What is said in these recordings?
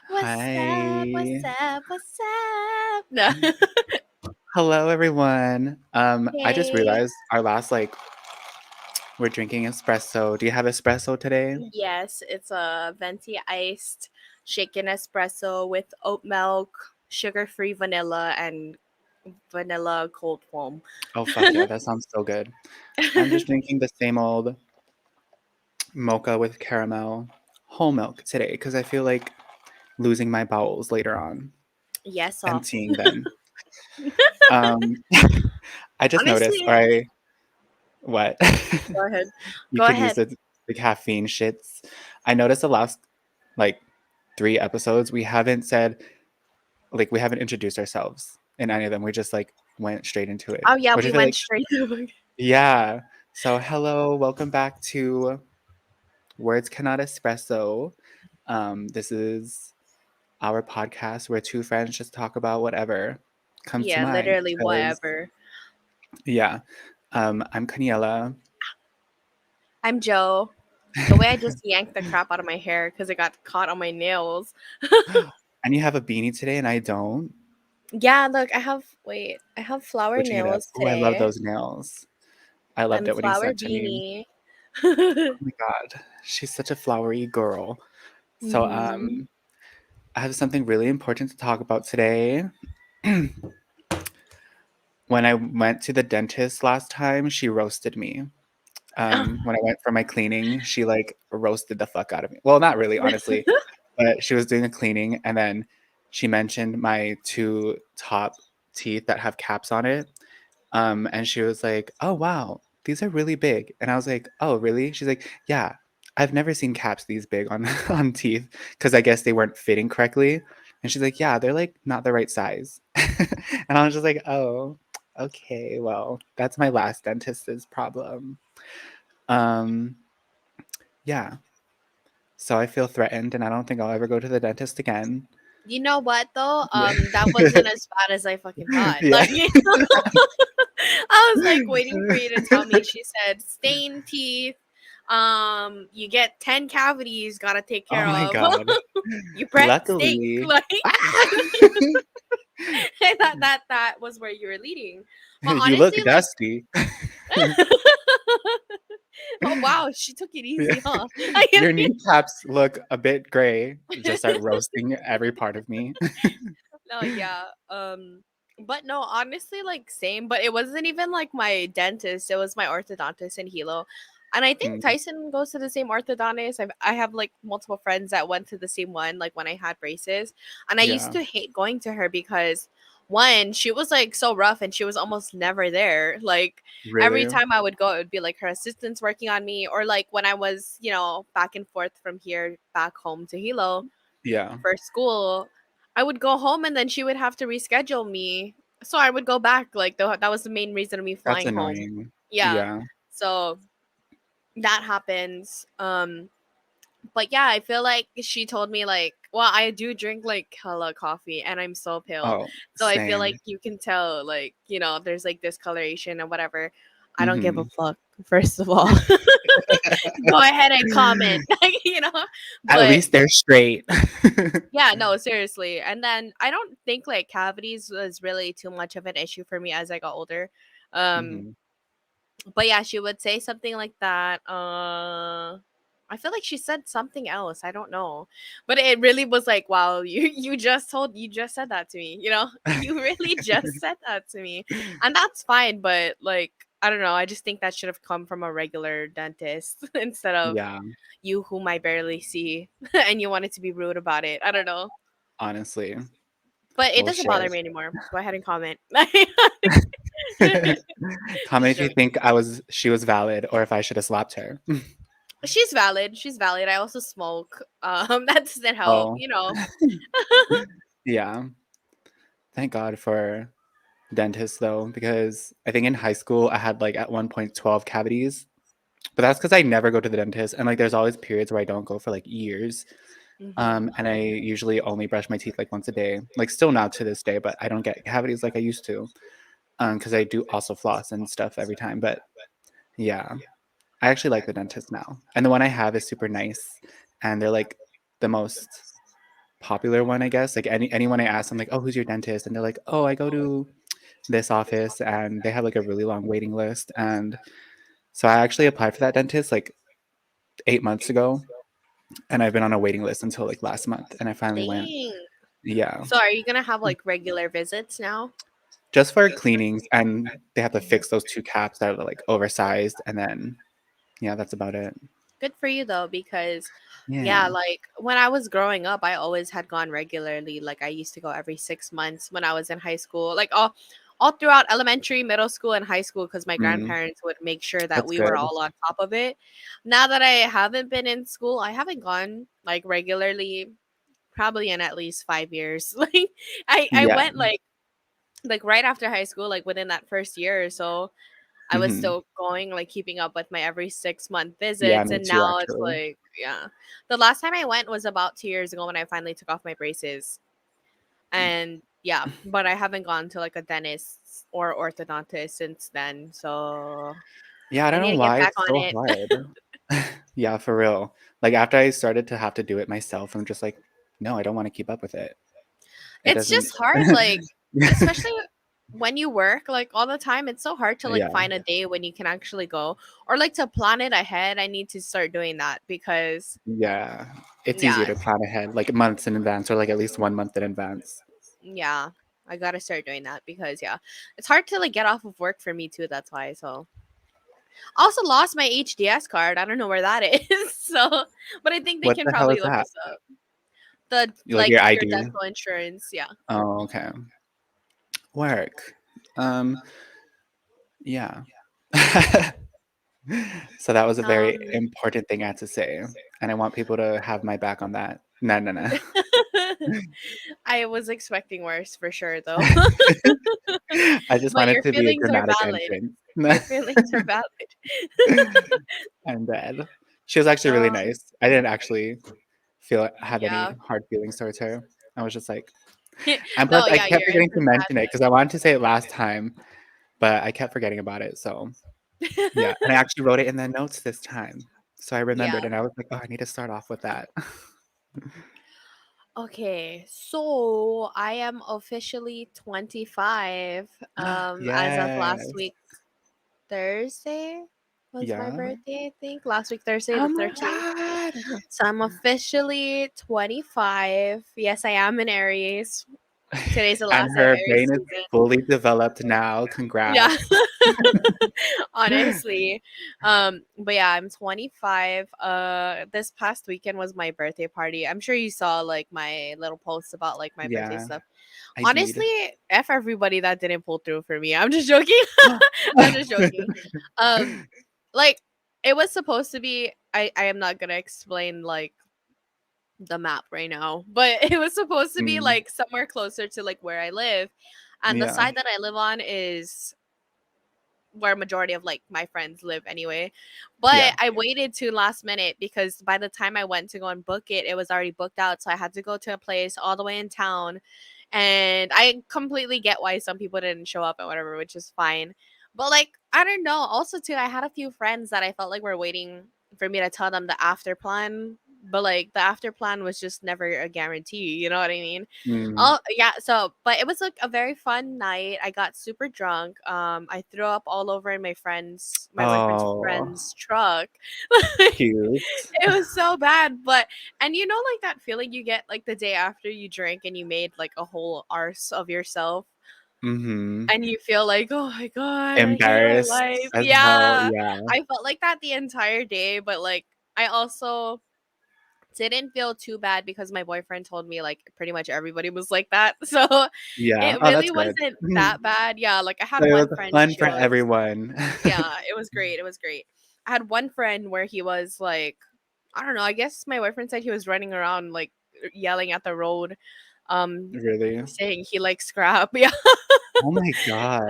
What's up? What's Hi. up? What's up? No. Hello, everyone. I just Hey. realized our last, we're drinking espresso. Do you have espresso today? Yes, it's a venti iced shaken espresso with oat milk, sugar-free vanilla, and vanilla cold foam. Oh, fuck yeah, that sounds so good. I'm just drinking the same old mocha with caramel whole milk today because I feel like losing my bowels later on, Yes, emptying them. Um, I just noticed, honestly, or I, what? go ahead. You Go could use ahead. the caffeine shits. I noticed the last, like, 3 episodes, we haven't introduced ourselves in any of them. We just went straight into it, Oh yeah, which I we feel went like, straight to the yeah. So hello, welcome back to Words Cannot Espresso. This is our podcast where two friends just talk about whatever comes to Yeah, mind. literally Because whatever. yeah, I'm Kaniela. I'm Joe. The way I just yanked the crap out of my hair because it got caught on my nails. And you have a beanie today, and I don't. Yeah, look, I have flower Switching it up. nails Oh, I love today those nails. I loved and it when you flower sent to me. beanie. Oh my god, she's such a flowery girl. So hmm I have something really important to talk about today. When I went to the dentist last time, she roasted me. When I went for my cleaning, she roasted the fuck out of me. Well, not really, honestly, but she was doing a cleaning and then she mentioned my two top teeth that have caps on it. And she was like, "Oh wow, these are really big." And I was like, "Oh really?" She's like, "Yeah, I've never seen caps these big on on teeth because I guess they weren't fitting correctly." And she's like, "Yeah, they're not the right size." And I was just like, "Oh, okay, well, that's my last dentist's problem." Um, yeah. So I feel threatened, and I don't think I'll ever go to the dentist again. You know what though? Yeah. That wasn't as bad as I fucking thought. Yeah. Like I was like waiting for you to tell me. She said stained teeth. You get 10 cavities, gotta take Oh care my of. god. Your breath stink. Luckily. Like that was where you were leading. But You look honestly, like dusty. oh wow, she took it Yeah. easy, huh? Your kneecaps look a bit gray. Just start roasting every part of me. No, yeah. But no, honestly, like same. But it wasn't even like my dentist. It was my orthodontist in Hilo, and I think Mm, Tyson goes to the same orthodontist. I have like multiple friends that went to the same one. Like when I had braces, and I used yeah. to hate going to her because one, she was like so rough, and she was almost never there. Like every Really? time I would go, it would be like her assistants working on me, or like when I was, back and forth from here back home to Hilo Yeah. for school, I would go home and then she would have to reschedule me. So I would go back. Like that was the main reason of me That's flying home. annoying. Yeah. Yeah. So that happens. But yeah, I feel like she told me like, well, I do drink like hella coffee and I'm so pale. Oh, So I feel like same. you can tell like, there's like discoloration and whatever. I don't give a Hmm. fuck, first of all. Go ahead and comment. At But least they're straight. yeah, no, seriously. And then I don't think like cavities was really too much of an issue for me as I got older. Um, Hmm. but yeah, she would say something like that. I feel like she said something else. I don't know. But it really was like, wow, you just said that to me, You really just said that to me. And that's fine, but like I don't know, I just think that should have come from a regular dentist instead of Yeah, you whom I barely see and you wanted to be rude about it. I don't know. honestly. But it Well, doesn't shit. bother me anymore. Go ahead and comment. Comment Just if you joking. think she was valid or if I should have slapped her. She's valid. She's valid. I also smoke. That doesn't help, Oh, yeah. Thank God for dentists though, because I think in high school I had at one point 12 cavities, but that's because I never go to the dentist, and there's always periods where I don't go for years. hmm And I usually only brush my teeth once a day, still now to this day, but I don't get cavities like I used to, because I do also floss and stuff every time. But yeah, I actually like the dentist now, and the one I have is super nice, and they're the most. popular one, I guess. Like anyone I ask, I'm like, "Oh, who's your dentist?" And they're like, "Oh, I go to this office," and they have like a really long waiting list. And so I actually applied for that dentist like 8 months ago, and I've been on a waiting list until like last month, and I finally went. Dang. Yeah, So are you gonna have like regular visits now? just for cleanings, and they have to fix those two caps that are like oversized, and then yeah, that's about it. Good for you though, because yeah, Yeah. like when I was growing up, I always had gone regularly. Like I used to go every 6 months when I was in high school. Like all throughout elementary, middle school, and high school, because my Mm, grandparents would make sure that that's we were good. all on top of it. Now that I haven't been in school, I haven't gone like regularly, probably in at least 5 years. Like I Yeah. went like right after high school, like within that first year or so. I was Hmm. still going, like keeping up with my every 6 month Yeah, visits, me and too, now it's actually. like, yeah. The last time I went was about 2 years ago when I finally took off my braces, and yeah, but I haven't gone to like a dentist or orthodontist since then, so Yeah, I I don't need know to get why back it's on so it. hard. Yeah, for real. Like after I started to have to do it myself, I'm just like, no, I don't want to keep up with it. It It's doesn't. just hard, like especially when you work like all the time. It's so hard to like Yeah, find a day when you can actually go, or like to plan it ahead. I need to start doing that because yeah. It's easier yeah, to plan ahead, like months in advance, or like at least 1 month in advance. yeah, I gotta start doing that because yeah, it's hard to like get off of work for me too. That's why. So I also lost my HDS card. I don't know where that is. So, but I think they What can the hell is probably look that? us up. The Like like your your ID? dental insurance. Yeah. Oh, okay. Work. Um, yeah. So that was a very Um. important thing I had to say, and I want people to have my back on that. No, no, no. I was expecting worse for sure though. I just But wanted your to be a feelings are dramatic valid. entrance. Your feelings are valid. I'm dead. She was actually really Um. nice. I didn't actually have any Yeah. hard feelings towards her. I was just like, and plus No. I Yeah. kept You're forgetting to mention it because empathetic. I wanted to say it last time, but I kept forgetting about it. So yeah, and I actually wrote it in the notes this time. So I Yeah. remembered, and I was like, oh, I need to start off with that. Okay, so I am officially 25. As of last Yes. week, Thursday was my Yeah. birthday, I think. Last week, Thursday, the Oh my 13th. god. So I'm officially 25. Yes, I am an Aries. Today's the And last day of her Aries brain is season. fully developed now. Yeah. Congrats. Honestly. But yeah, I'm 25. This past weekend was my birthday party. I'm sure you saw like my little posts about like my birthday Yeah, stuff. I Honestly, did. F everybody that didn't pull through for me. I'm just joking. I'm just joking. Um like it was supposed to be, I am not gonna explain like the map right now, but it was supposed to be Mm, like somewhere closer to like where I live. And the yeah, side that I live on is where majority of like my friends live anyway. yeah, But I waited to last minute because by the time I went to go and book it, it was already booked out. So I had to go to a place all the way in town. And I completely get why some people didn't show up and whatever, which is fine. But like, I don't know. Also, too, I had a few friends that I felt like were waiting for me to tell them the after plan. But like the after plan was just never a guarantee, you know what I mean? mm. Oh yeah, so but it was like a very fun night. I got super drunk. I threw up all over in my boyfriend's Oh, friend's truck. Like, cute. it was so bad. But and you know like that feeling you get like the day after you drink and you made like a whole arse of yourself Mhm. and you feel like, "Oh my god, I hate my Embarrassed life." as hell, Yeah. yeah. I felt like that the entire day, but like I also didn't feel too bad because my boyfriend told me like pretty much everybody was like that. So Yeah. it Oh, really that's good. wasn't Mhm. that bad. Yeah, like I So had it one was friend, fun she for was everyone. yeah, it was great. It was great. I had one friend where he was like, I don't know, I guess my boyfriend said he was running around like yelling at the road, um, Really? saying he likes scrap. Yeah. Oh my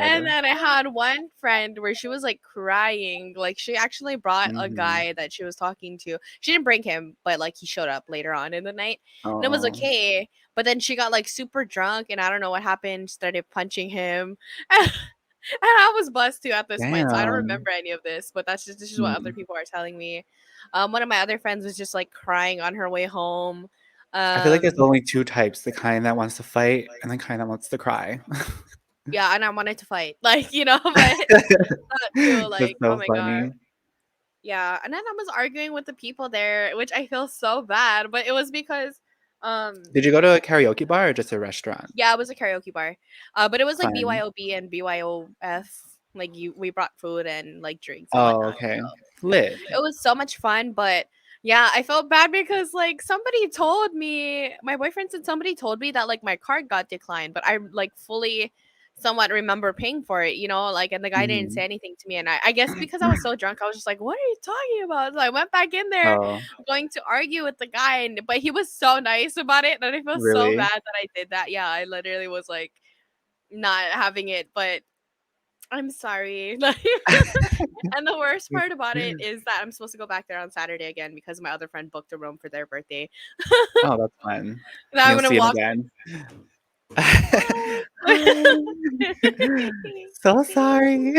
And god. then I had one friend where she was like crying. Like she actually brought a Mhm. guy that she was talking to. She didn't bring him, but like he showed up later on in the night. And it was Oh, okay. But then she got like super drunk and I don't know what happened, started punching him. And I was buzzed too at this point. So I don't damn. remember any of this, but this is what other Mm. people are telling me. One of my other friends was just like crying on her way home. I feel like there's Um, only 2 types, the kind that wants to fight and the kind that wants to cry. yeah, and I wanted to fight, like, but that too, That's like, oh so my god. funny. Yeah, and then I was arguing with the people there, which I feel so bad, but it was because, um, Did you go to a karaoke bar or just a restaurant? yeah, it was a karaoke bar, but it was like Fun. BYOB and BYOF. Like we brought food and like drinks and Oh, whatnot. okay. So yeah, Lit. it was so much fun. But yeah, I felt bad because like somebody told me, my boyfriend said somebody told me that like my card got declined, but I like fully somewhat remember paying for it, like, and the guy didn't say Mhm. anything to me, and I guess because I was so drunk, I was just like, what are you talking about? So I went back in there Oh, going to argue with the guy, but he was so nice about it, and I feel so really? bad that I did that. Yeah, I literally was like not having it, but I'm sorry. Like, and the worst part about it is that I'm supposed to go back there on Saturday again because my other friend booked a room for their birthday. Oh, that's fun. And I'm You'll gonna see him walk. again. Bye. So sorry.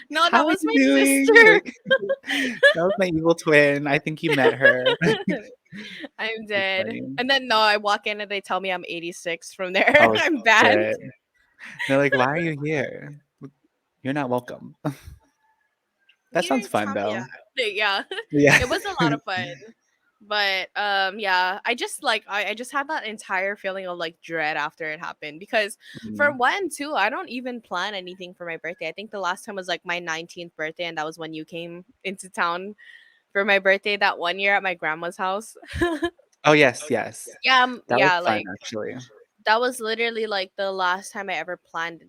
No, How that are was you my doing? sister. Like, that was my evil twin. I think you met her. I'm That's dead. funny. And then no, I walk in and they tell me I'm 86 from there. Oh, I'm banned. shit. They're like, "Why are you here? You're not welcome." That You sounds didn't fun, tell me though. that. Yeah. Yeah. It was a lot of fun. But yeah, I just like I just had that entire feeling of like dread after it happened because for Mhm. one, too, I don't even plan anything for my birthday. I think the last time was like my 19th birthday, and that was when you came into town for my birthday that one year at my grandma's house. Oh, yes, yes. Yeah, That was yeah, fun, like actually. that was literally like the last time I ever planned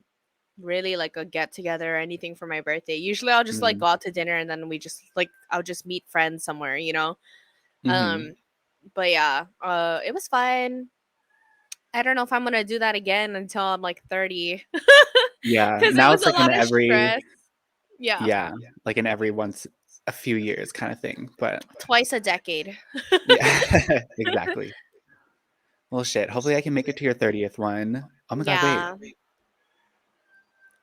really like a get together or anything for my birthday. Usually I'll just like Mhm. go out to dinner and then we just like I'll just meet friends somewhere. Mhm. Um but yeah, it was fun. I don't know if I'm gonna do that again until I'm like 30 Yeah, because it now was it's a like in lot of every stress. Yeah, yeah, like in every once a few years kinda thing, but twice a decade. yeah, exactly. Well, shit, hopefully I can make it to your 30th one. Oh my god, wait, Yeah.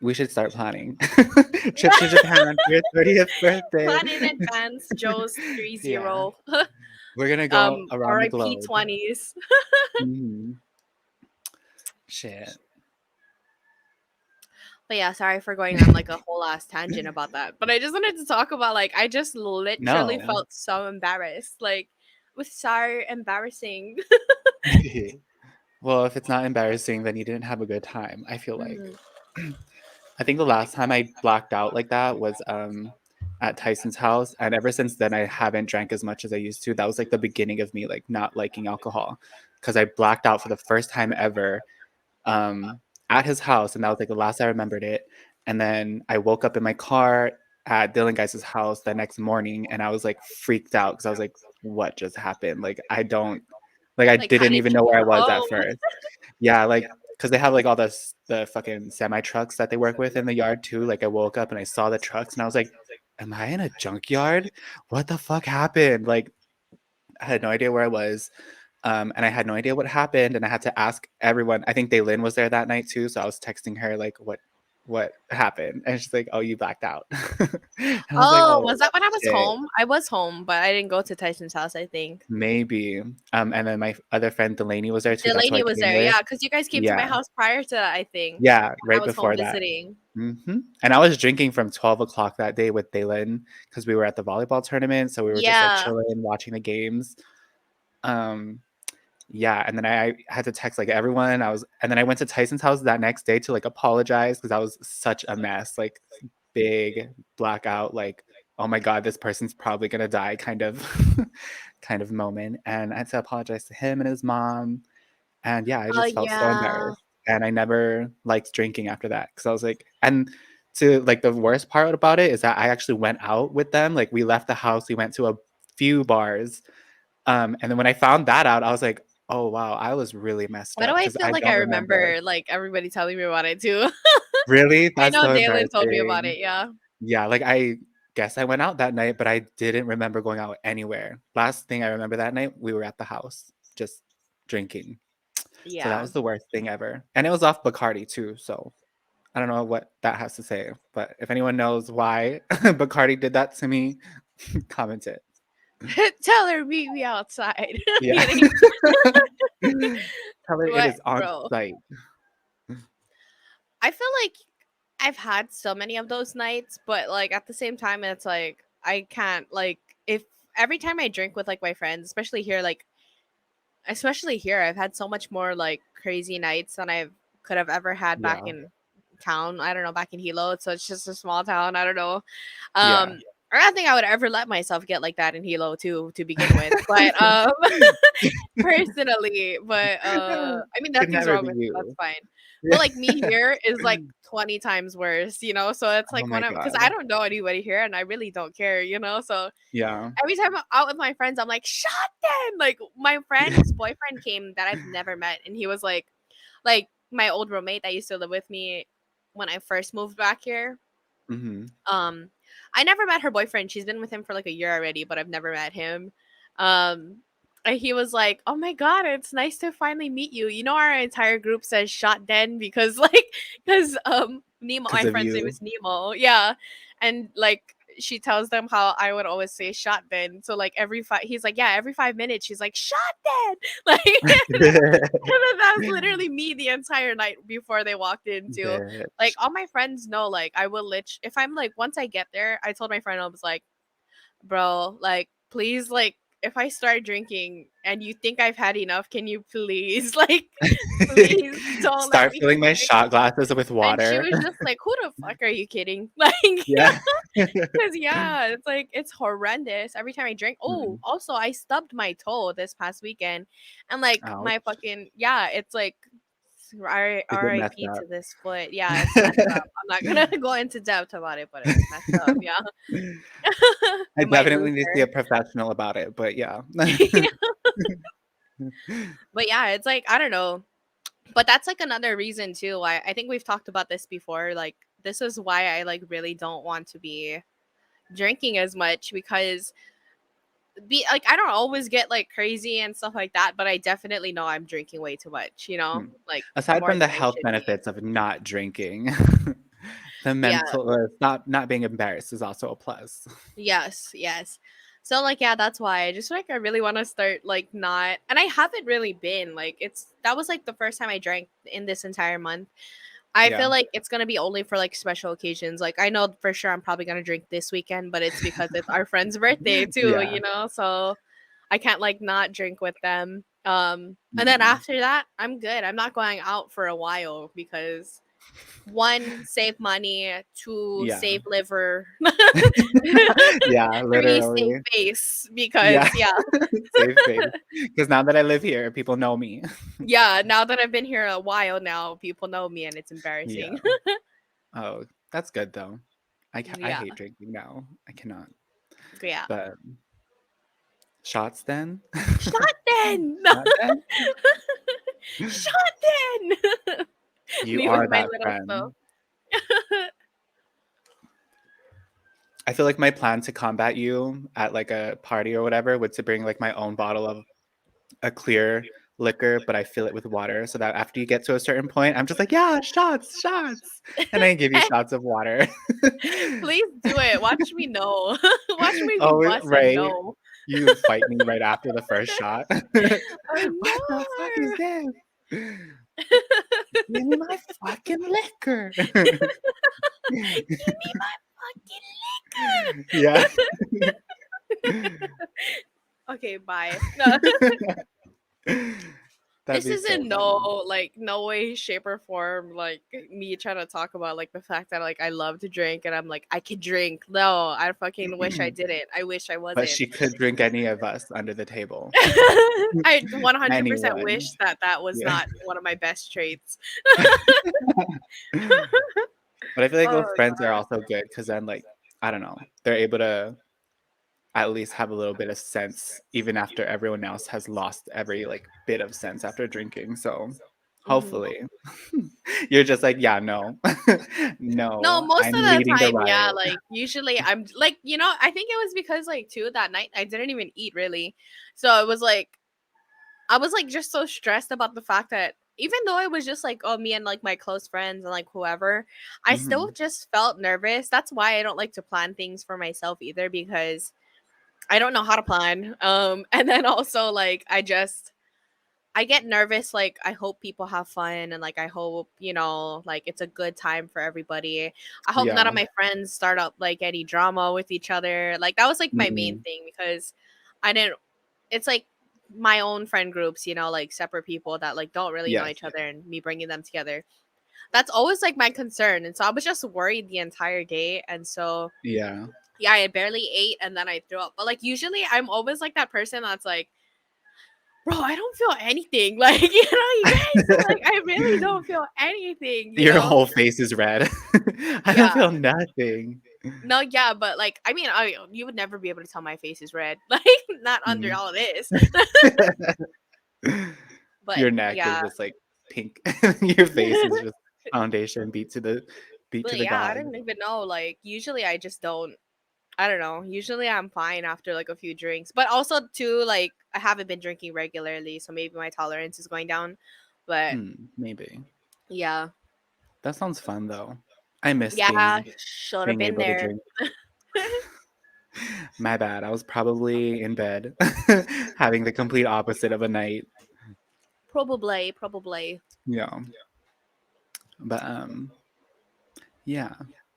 we should start planning. Trip to Japan for your 30th birthday. Plan in advance, Joe's three Yeah, zero. we're gonna go around the RIP globe. 20s. Mhm. Shit. But yeah, sorry for going on like a whole ass tangent about that. But I just wanted to talk about like I just literally No. felt so embarrassed. Like it was so embarrassing. Well, if it's not embarrassing, then you didn't have a good time, I feel like. Mhm. I think the last time I blacked out like that was, at Tyson's house, and ever since then, I haven't drank as much as I used to. That was, like, the beginning of me, like, not liking alcohol, because I blacked out for the first time ever, um, at his house, and that was, like, the last I remembered it, and then I woke up in my car at Dylan Guys' house the next morning, and I was, like, freaked out because I was like, "What just happened?" Like, I Like how didn't did even you know where I get was at home? first. Yeah, like, cause they have, like, all the fucking semi trucks that they work with in the yard too, like, I woke up and I saw the trucks and I was like, "Am I in a junkyard? What the fuck happened?" Like, I had no idea where I was, and I had no idea what happened, and I had to ask everyone. I think Daylin was there that night too, so I was texting her like, "What happened?" And she's like, "Oh, you blacked out." And I was like, Oh, "Oh, was that when I was shit." home? I was home, but I didn't go to Tyson's house, I think. Maybe, and then my other friend Delaney was there too, that's who I Delaney was came there, with. yeah, because you guys came to my Yeah. house prior to that, I think. Yeah, And I right was home before that. visiting. And I was drinking from 12 o'clock that day with Dalen because we were at the volleyball tournament, so we were just, like, Yeah. chilling, watching the games. Um, yeah, and then I had to text, like, everyone. And then I went to Tyson's house that next day to, like, apologize because I was such a mess, like, big blackout, like, "Oh my god, this person's probably gonna die," kind of kind of moment, and I had to apologize to him and his mom. And yeah, I Oh, just felt so yeah. embarrassed, and I never liked drinking after that because I was like and to like, the worst part about it is that I actually went out with them, like, we left the house, we went to a few bars, and then when I found that out, I was like, "Oh, wow, I was really messed Why do up I because feel I like I don't remember." remember, like, everybody telling me about it too? Really? I That's know so Dalen told me about embarrassing. it, yeah. Yeah, like, I guess I went out that night, but I didn't remember going out anywhere. Last thing I remember that night, we were at the house, just drinking. So that Yeah. was the worst thing ever, and it was off Bacardi too, so I don't know what that has to say, but if anyone knows why Bacardi did that to me, comment it. Tell her meet me outside. Yeah. Kidding. Tell her it But is on bro, site. I feel like I've had so many of those nights, but like at the same time, it's like I can't like if every time I drink with like my friends, especially here, I've had so much more like crazy nights than I could have ever had back Yeah. in town. I don't know, back in Hilo. So it's just a small town. I don't know. Yeah. I don't think I would ever let myself get like that in Hilo too, to begin with. But personally, but I mean Could nothing's never wrong be with it. That's you. fine. But Yeah. like me here is like 20 times worse, you know? So it's Oh like my because god. I don't know anybody here and I really don't care, you know? So Yeah. every time I'm out with my friends, I'm like, shut them. Like my friend's boyfriend came that I've never met, and he was like my old roommate that used to live with me when I first moved back here. Mhm. Um, I never met her boyfriend. She's been with him for like a year already, but I've never met him. Um, and he was like, "Oh my god, it's nice to finally meet you." You know, our entire group says "shot den" because Nemo, 'Cause my of friend's name you. is Nemo. Yeah, and like she tells them how I would always say "shot den." So like he's like, "Yeah, every 5 minutes." She's like, "Shot den," like. That was literally me the entire night before they walked into. Like Bitch. all my friends know, like I will if I'm like once I get there, I told my friend I was like, bro, like please, like if I start drinking and you think I've had enough, can you please like please don't let Start me filling my drink? shot glasses with And she water. was just like, who the fuck are you kidding? Like Yeah. because yeah, it's like it's horrendous every time I drink. Oh, Mm. also I stubbed my toe this past weekend, and like my Ouch. fucking yeah, it's like Is it messed R.I.P. up? to this foot. Yeah, it's messed up. I'm not gonna go into depth about it, but it's messed up. Yeah, I I might lose definitely need to see a professional about it, but yeah. her. But yeah, it's like I don't know. But that's like another reason too why I think we've talked about this before. Like this is why I like really don't want to be drinking as much because I don't always get like crazy and stuff like that, but I definitely know I'm drinking way too much, you know? Hmm. Like Aside more from the than I health should be. benefits of not drinking, the Yeah. mental not being embarrassed is also a plus. Yes, yes. So like yeah, that's why I just like I really want to start like not and I haven't really been like it's that was like the first time I drank in this entire month. I feel Yeah. like it's gonna be only for like special occasions. Like I know for sure I'm probably gonna drink this weekend, but it's because it's our friend's birthday too, Yeah. you know? So I can't like not drink with them. And then Mm. after that, I'm good. I'm not going out for a while because one, save money, two, Yeah. save liver, Yeah, three, save literally. face Yeah. because yeah, Safe space. Because now that I live here, people know me. yeah. Now that I've been here a while now, people know me and it's Yeah. embarrassing. Oh, that's good though. I Yeah, hate drinking now. I cannot. yeah. But shots then? Shot then, Shot then? shot then. You Me with are my that little stuff. friend. I feel like my plan to combat you at like a party or whatever would to bring like my own bottle of a clear liquor, but I fill it with water so that after you get to a certain point, I'm just like, yeah, shots, shots. And I give you shots of water. Please do it. Watch me know. Watch me be Oh, bust and right. know. You fight me right after the first shot. I What the fuck is know. this? Give me my fucking liquor. Give me my Yeah. fucking liquor. Okay, bye. No. That'd This be is so in funny. no way, shape, or form like me trying to talk about like the fact that like I love to drink and I'm like I could drink. No, I fucking wish I didn't. I wish I But wasn't. she could drink any of us under the table. I 100% Anyone. wish that that was Yeah. not one of my best traits. But I feel like Oh with friends are god. also good because then, like, I don't know, they're able to at least have a little bit of sense even after everyone else has lost every like bit of sense after drinking. So Mhm. hopefully you're just like, yeah, no, No, no, most I'm of the leading the time, yeah, riot. like usually I'm like, I think it was because like too that night I didn't even eat really. So it was like I was like just so stressed about the fact that even though it was just like oh me and like my close friends and like whoever, I still Hmm. just felt nervous. That's why I don't like to plan things for myself either because I don't know how to plan. And then also like I get nervous. Like, I hope people have fun, and like I hope, like it's a good time for everybody. I hope none Yeah. of my friends start up like any drama with each other. Like, that was like my main Mm-mm. thing, because I didn't. It's like my own friend groups, like separate people that like don't really know Yes. each other, and me bringing them together. That's always like my concern, and so I was just worried the entire day, and so Yeah. yeah, I barely ate, and then I threw up. But like usually, I'm always like that person that's like, bro, I don't feel anything. Like, you guys, like, I really don't feel anything, Your whole face is red. I don't Yeah. feel nothing. No, yeah, but like, I mean, you would never be able to tell my face is red. Like, not under Mm. all of this. But Your neck is yeah. just like pink. Your face is just foundation beat to But the yeah, I gods. don't even know. Like, usually I just don't. I don't know. Usually I'm fine after like a few drinks. But also, too, like, I haven't been drinking regularly, so maybe my tolerance is going down. But Maybe. yeah. That sounds fun though. I miss Yeah, should have being been able to there. drink. My bad. I was probably in bed having the complete opposite of a night. Probably, probably. Yeah. But yeah.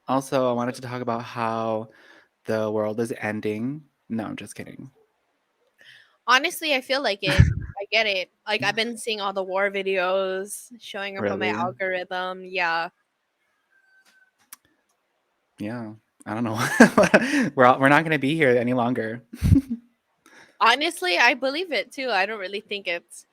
Also, I wanted to talk about how the world is ending. No, I'm just kidding. Honestly, I feel like it. I get it. Like, I've been seeing all the war videos showing up on my Really? algorithm. Yeah. Yeah. I don't know. We're not going to be here any longer. Honestly, I believe it too. I don't really think it's,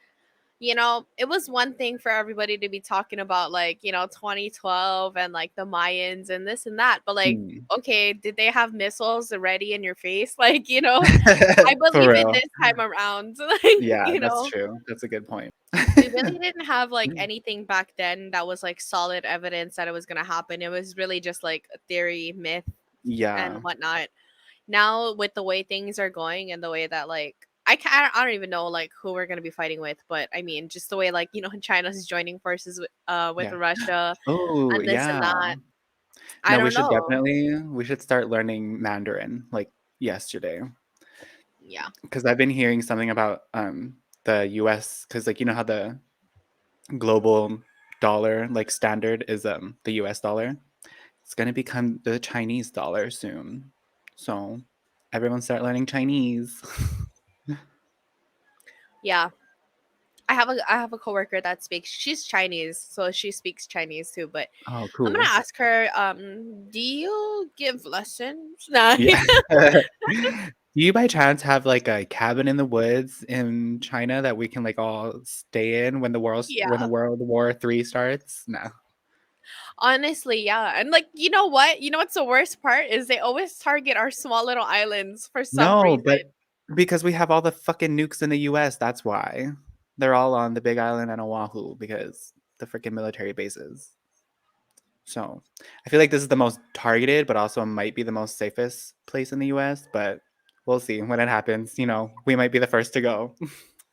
it was one thing for everybody to be talking about, like, 2012 and like the Mayans and this and that. But like, Hmm. okay, did they have missiles ready in your face? Like, I For believe it real. this time around. Like, Yeah, that's true. That's a good point. we really didn't have like anything back then that was like solid evidence that it was gonna happen. It was really just like a theory, myth, and Yeah. whatnot. Now with the way things are going and the way that like I don't even know like who we're gonna be fighting with, but I mean just the way like China's joining forces with Yeah. Russia Oh, and this and yeah. that. I No, don't know. we should start learning Mandarin like yesterday. Yeah, Because I've been hearing something about the US, because like you know how the global dollar like standard is the US dollar. It's gonna become the Chinese dollar soon. So everyone start learning Chinese. yeah. I have a coworker that speaks. She's Chinese, so she speaks Chinese too. But Oh, I'm gonna cool. ask her. Do you give lessons? Nah. Yeah. Do you by chance have like a cabin in the woods in China that we can like all stay in when Yeah. the World War III starts? No. Honestly, yeah. And like, you know what? You know what's the worst part is they always target our small little islands for some No, reason. but because we have all the fucking nukes in the US, that's why. They're all on the Big Island and Oahu because the freaking military bases. So I feel like this is the most targeted, but also might be the most safest place in the US. But we'll see when it happens. We might be the first to go.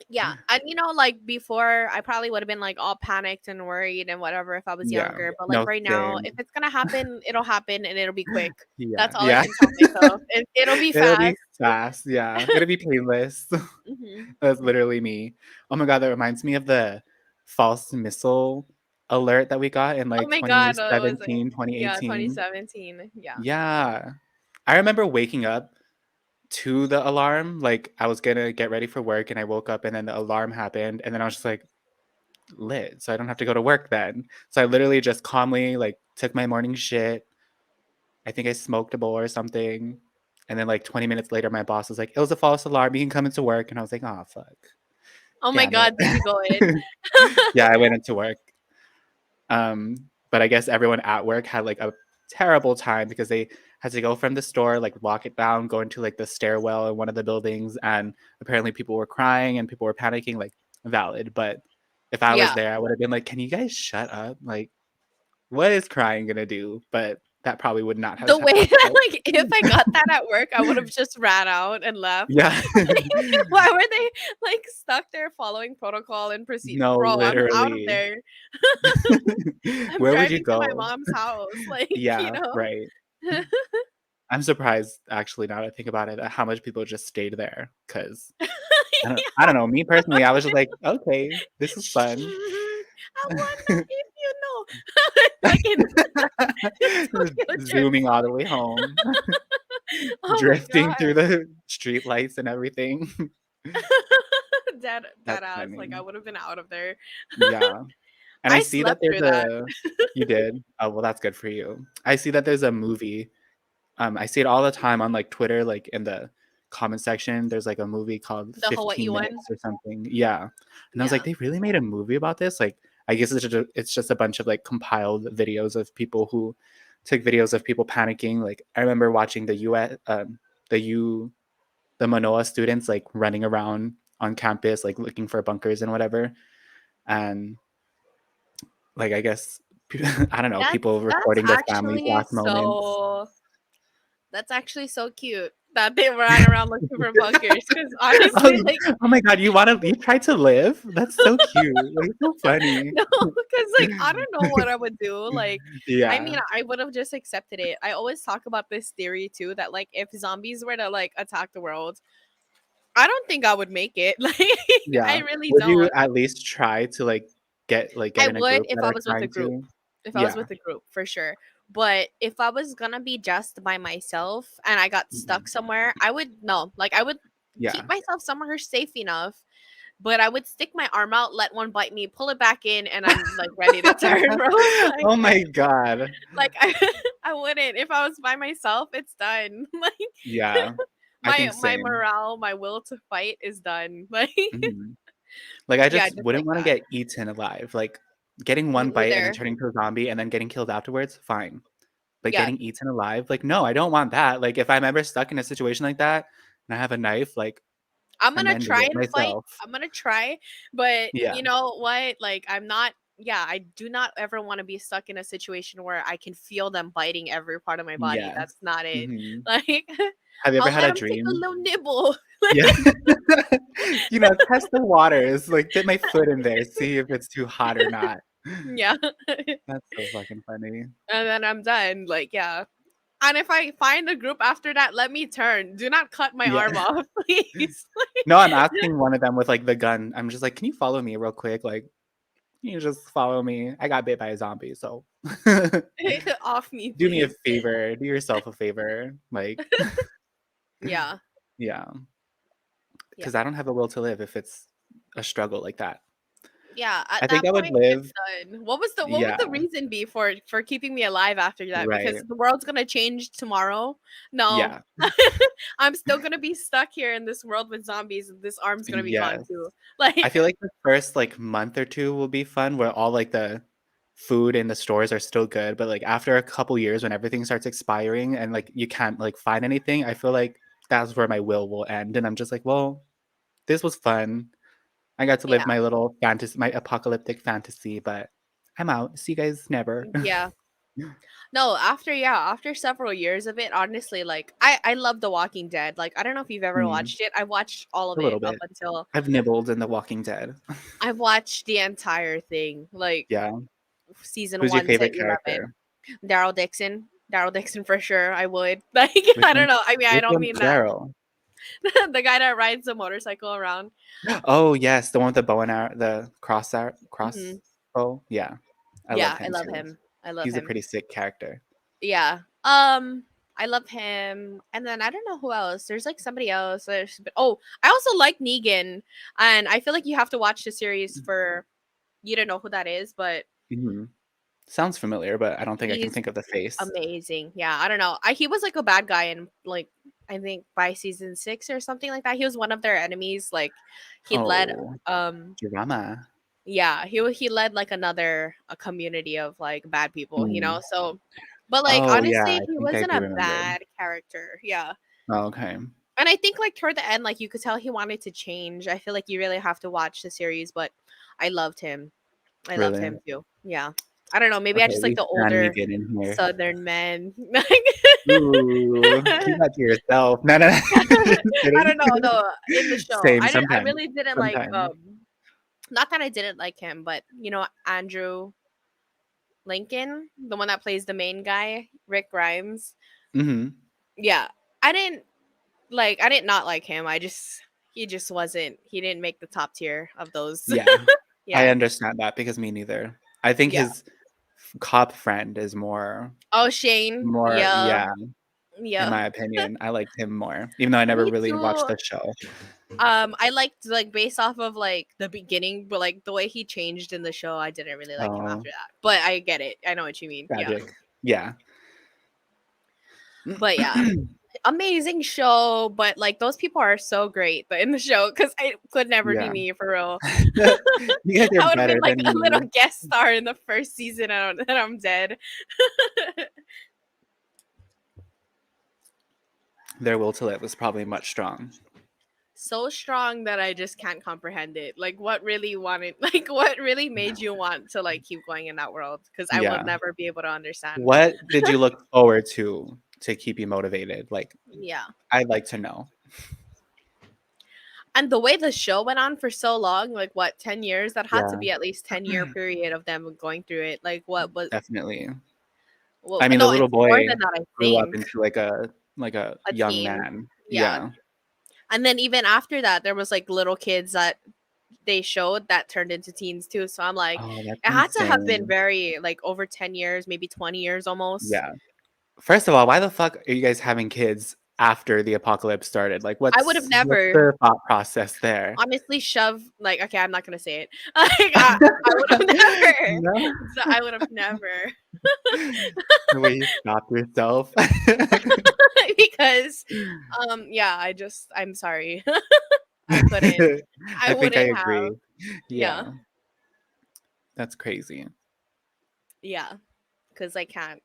Yeah. And like before I probably would have been like all panicked and worried and whatever if I was Yeah. younger. But like No, right now, if same. it's gonna happen, it'll happen and it'll be quick. Yeah. That's all I Yeah. can tell myself. It'll be It'll fast. be fast. Yeah. It'll be painless. Hmm. That's literally me. Oh my God. That reminds me of the false missile alert that we got in Oh like my god, it was 2017, yeah, 2018. 2017. Yeah. Yeah. I remember waking up to the alarm. Like I was gonna get ready for work and I woke up and then the alarm happened and then I was just like lit. So I don't have to go to work then. So I literally just calmly like took my morning shit. I think I smoked a bowl or something. And then like 20 minutes later my boss was like, it was a false alarm. You can come into work. And I was like, oh fuck. Oh my Damn it. god, did you go in? Yeah, I went into work. Um, but I guess everyone at work had like a terrible time because they had to go from the store, like walk it down, go into like the stairwell in one of the buildings, and apparently people were crying and people were panicking, like valid. But if I was Yeah. there, I would have been like, can you guys shut up? Like, what is crying gonna do? But that probably would not The have way that, helped. like, if I got that at work, I would have just ran out and left. Yeah. Why were they like stuck there following protocol and proceed? No, Bro, I'm out of literally. there. I'm Where would you driving to my go? mom's house. Like, Yeah, right. I'm surprised actually now that I think about it, at how much people just stayed there. Cause I Yeah. don't know, me personally, I was just like, "Okay, this is Shh, fun." I wonder if you know. Like in Tokyo Drift. Zooming all the way home, Oh my drifting through god. the streetlights and everything. Dead That's ass. Like I funny. would have been out of there. Yeah, and I I see that slept there's through that. a You did? Oh, well, that's good for you. I see that there's a movie. I see it all the time on, like, Twitter, like, in the comment section, there's, like, a movie called The Hawaii 15 one. Minutes or something. Yeah, and I was like, Yeah. "They really made a movie about this?" Like, I guess it's just a bunch of, like, compiled videos of people who took videos of people panicking. Like, I remember watching the U the Manoa students, like, running around on campus, like, looking for bunkers and whatever, and, like, I guess I don't know, people That's recording their family's actually last moments. so cute that they ran around looking for bunkers. Because Oh, honestly, like oh my god, you tried to live? That's so cute, like, so funny. no, because like I don't know what I would do. Like, I Yeah, mean, I would have just accepted it. I always talk about this theory too that like if zombies were to like attack the world, I don't think I would make it. Like, I yeah. really Would you don't. at least try to, like, get I in a would group if that I are was with a trying group. to? If I was Yeah, with a group, for sure. But if I was gonna be just by myself and I got stuck mhm, somewhere, I would no. Like I would keep yeah. myself somewhere safe enough, but I would stick my arm out, let one bite me, pull it back in, and I'm like ready to turn, bro. Oh my god. Like I wouldn't. If I was by myself, it's done. Like Yeah, I think my same. morale, my will to fight is done. Like Mhm. Like, I yeah, just just wouldn't like wanna that. get eaten alive, like, getting Me one bite and then either. turning to a zombie and then getting killed afterwards, fine. But Yeah. getting eaten alive, like, no, I don't want that. Like, if I'm ever stuck in a situation like that and I have a knife, like, I'm I'm gonna ending try it and fight. myself. I'm gonna try, but Yeah. you know what? Like, I'm not. Yeah, I do not ever want to be stuck in a situation where I can feel them biting every part of my body. Yes. That's not it. Mhm. Like, Have you ever I'll had let a them take a dream? little nibble. Yeah. Test the waters, like, dip my foot in there, see if it's too hot or not. Yeah, That's so fucking funny. and then I'm done. Like, yeah. And if I find a group after that, let me turn. Do not cut my Yeah. arm off, please. No, I'm asking one of them with, like, the gun. I'm just like, "Can you follow me real quick? Like, can you just follow me? I got bit by a zombie, so Off me, do me a please. favor. Do yourself a favor." Like, Yeah, yeah, yeah. because I don't have a will to live if it's a struggle like that. Yeah, at I think that I would point, it's live. done. What would the Yeah, reason be for keeping me alive after that? Because right. the world's gonna change tomorrow. No, Yeah. I'm still gonna be stuck here in this world with zombies, and this arm's gonna be gone Yes. too. I Like, feel like the first, like, month or 2 will be fun where all, like, the food in the stores are still good, but, like, after a couple years when everything starts expiring and, like, you can't, like, find anything, I feel like that's where my will end, and I'm just like, "Well, this was fun. I got to yeah, live my apocalyptic fantasy, but I'm out. See you guys never." yeah. No, after several years of it, honestly, like I love The Walking Dead. Like I don't know if you've ever Mm, watched it. I watched all of a it little up bit. until I've nibbled in The Walking Dead. I've watched the entire thing, like Yeah. season Who's your 1 to favorite 11. character? Daryl Dixon. Daryl Dixon for sure. I would. Like Which I don't one's know. I mean, I which don't one's mean that. Daryl? The guy that rides the motorcycle around. Oh, yes, the one with the bow and arrow, the Hmm. crossbow? Yeah. I love Yeah, I him love too. him. I love He's a him. pretty sick character. Yeah. I love him. And then I don't know who else. There's like somebody else. Oh, I also like Negan, and I feel like you have to watch the series for you to know who that is, but Mhm. Sounds familiar, but I don't think I can he's think of the face. amazing. Yeah, I don't know. He was like a bad guy in like I think by season 6 or something like that. He was one of their enemies. Like he led Oh, um drama. yeah, he led like another a community of like bad people, you know. Mm. So, but like Oh, yeah, honestly, I he think I wasn't do a remember. bad character. Yeah, Oh, okay. and I think like toward the end, like you could tell he wanted to change. I feel like you really have to watch the series, but I loved him. I loved Really? him too. Yeah, I don't know. Maybe I Okay, just like we the stan older Negan in here. Southern men. Ooh, keep that to yourself. No, no, no. Just I kidding. don't know. No, in the show, Same, I sometimes. really didn't like. Sometimes. Not that I didn't like him, but you know, Andrew Lincoln, the one that plays the main guy, Rick Grimes. Mhm. Yeah. I didn't I did not like him. He just wasn't, he didn't make the top tier of those. Yeah, I Yeah. understand that because me neither. I think Yeah. his cop friend is more Oh, Shane. more Yeah. yeah, in Yeah. my opinion. I liked him more, even though I never Me really watched too. the show. I liked based off of the beginning, but the way he changed in the show, I didn't really like him Oh, after that. But I get it. I know what you mean. Yeah. tragic. Yeah. But yeah, amazing show. But those people are so great in the show, because it could never be Yeah. me for real. You guys are I would have been better than a little me. guest star in the first season, and I'm dead. Their will to live was probably much strong. So strong that I just can't comprehend it. What really wanted, what really made you want to keep going in that world? Because I would Yeah. never be able to understand. What did you look forward to keep you motivated? Like, Yeah. I'd like to know. And the way the show went on for so long, 10 years, that had to Yeah, be at least 10-year period of them going through it. What was, definitely. well, I mean, the no, little it's more boy than that, I grew up think. into like a A young teen. man. Yeah. Yeah. And then even after that, there was little kids that they showed that turned into teens too. So I'm like, Oh, that's it had to have been insane. very over 10 years, maybe 20 years almost. Yeah. First of all, why the fuck are you guys having kids after the apocalypse started? Like, I would have what's never the thought process there? honestly shoved, okay, I'm not gonna say it. I would have never. No. So I would have never. The way you stop yourself. Because yeah, I'm sorry. I couldn't. I I think I wouldn't have. agree. Yeah. Yeah, that's crazy. Yeah. Because I can't,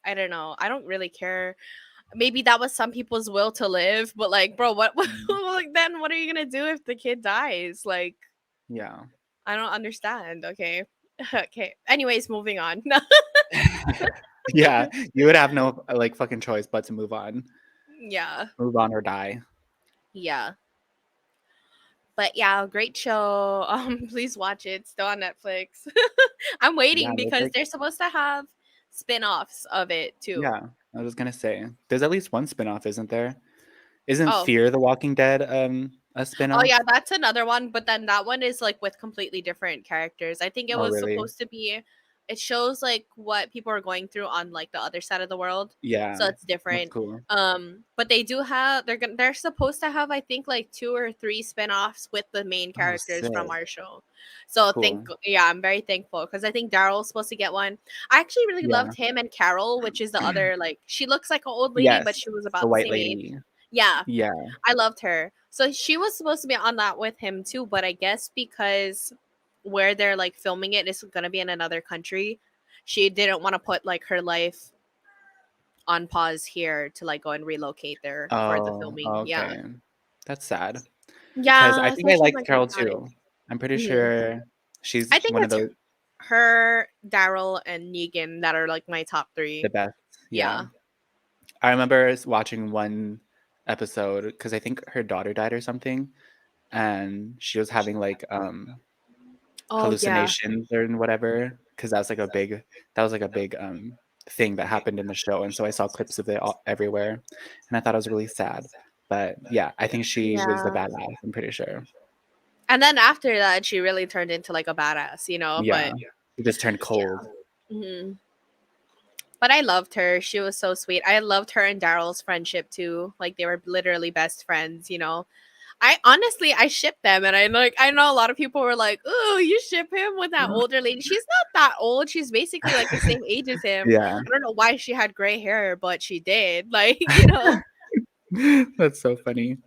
I don't know. I don't really care. Maybe that was some people's will to live, but bro, what Mm, then what are you gonna do if the kid dies? yeah. I don't understand. Okay. Okay. Anyways, moving on. Yeah, you would have no, like, fucking choice but to move on. Yeah. Move on or die. Yeah. But yeah, great show. Please watch it. It's still on Netflix. I'm Yeah, waiting there's, because like they're supposed to have spin-offs of it too. yeah, I was gonna say, there's at least one spinoff, isn't there? Isn't Oh, Fear the Walking Dead, a oh yeah, spinoff? that's another one, but then that one is with completely different characters. I think it Oh, was really? supposed to be, it shows what people are going through on the other side of the world. Yeah, So it's that's different. cool. But they do have, they're supposed to have, I think, two or three spin-offs with the main Oh, characters from sick. our show. So Cool. yeah, I'm very thankful because I think Daryl's supposed to get one. I actually really Yeah. loved him and Carol, which is the other, she looks like an old lady, but Yes, she was the about the white same age. lady. Yeah, Yeah. I loved her. So she was supposed to be on that with him too, but I guess because where they're filming it is gonna be in another country, she didn't want to put her life on pause here to go and relocate there for the Oh, filming. Yeah. okay. That's sad. 'Cause I Yeah, think I especially liked they're Carol planning. too. I'm pretty Mhm. sure I she's think one of it's those her, Daryl, and Negan that are my top the three. best. Yeah. Yeah. I remember watching one episode because I think her daughter died or something, and she was having, like, Oh yeah. hallucinations or whatever. Because that was, like, a big, thing that happened in the show, and so I saw clips of it all everywhere, and I thought it was really sad. But, yeah, I think she was the Yeah. badass, I'm pretty sure. And then after that, she really turned into a badass, Yeah. But She just turned cold. mhm. But I loved her. She was so sweet. I loved her and Daryl's friendship too. They were literally best friends. I honestly, I ship them, and I know a lot of people were like, "Oh, you ship him with that older lady." She's not that old. She's basically the same age as him. Yeah. I don't know why she had gray hair, but she did. You know. That's so funny.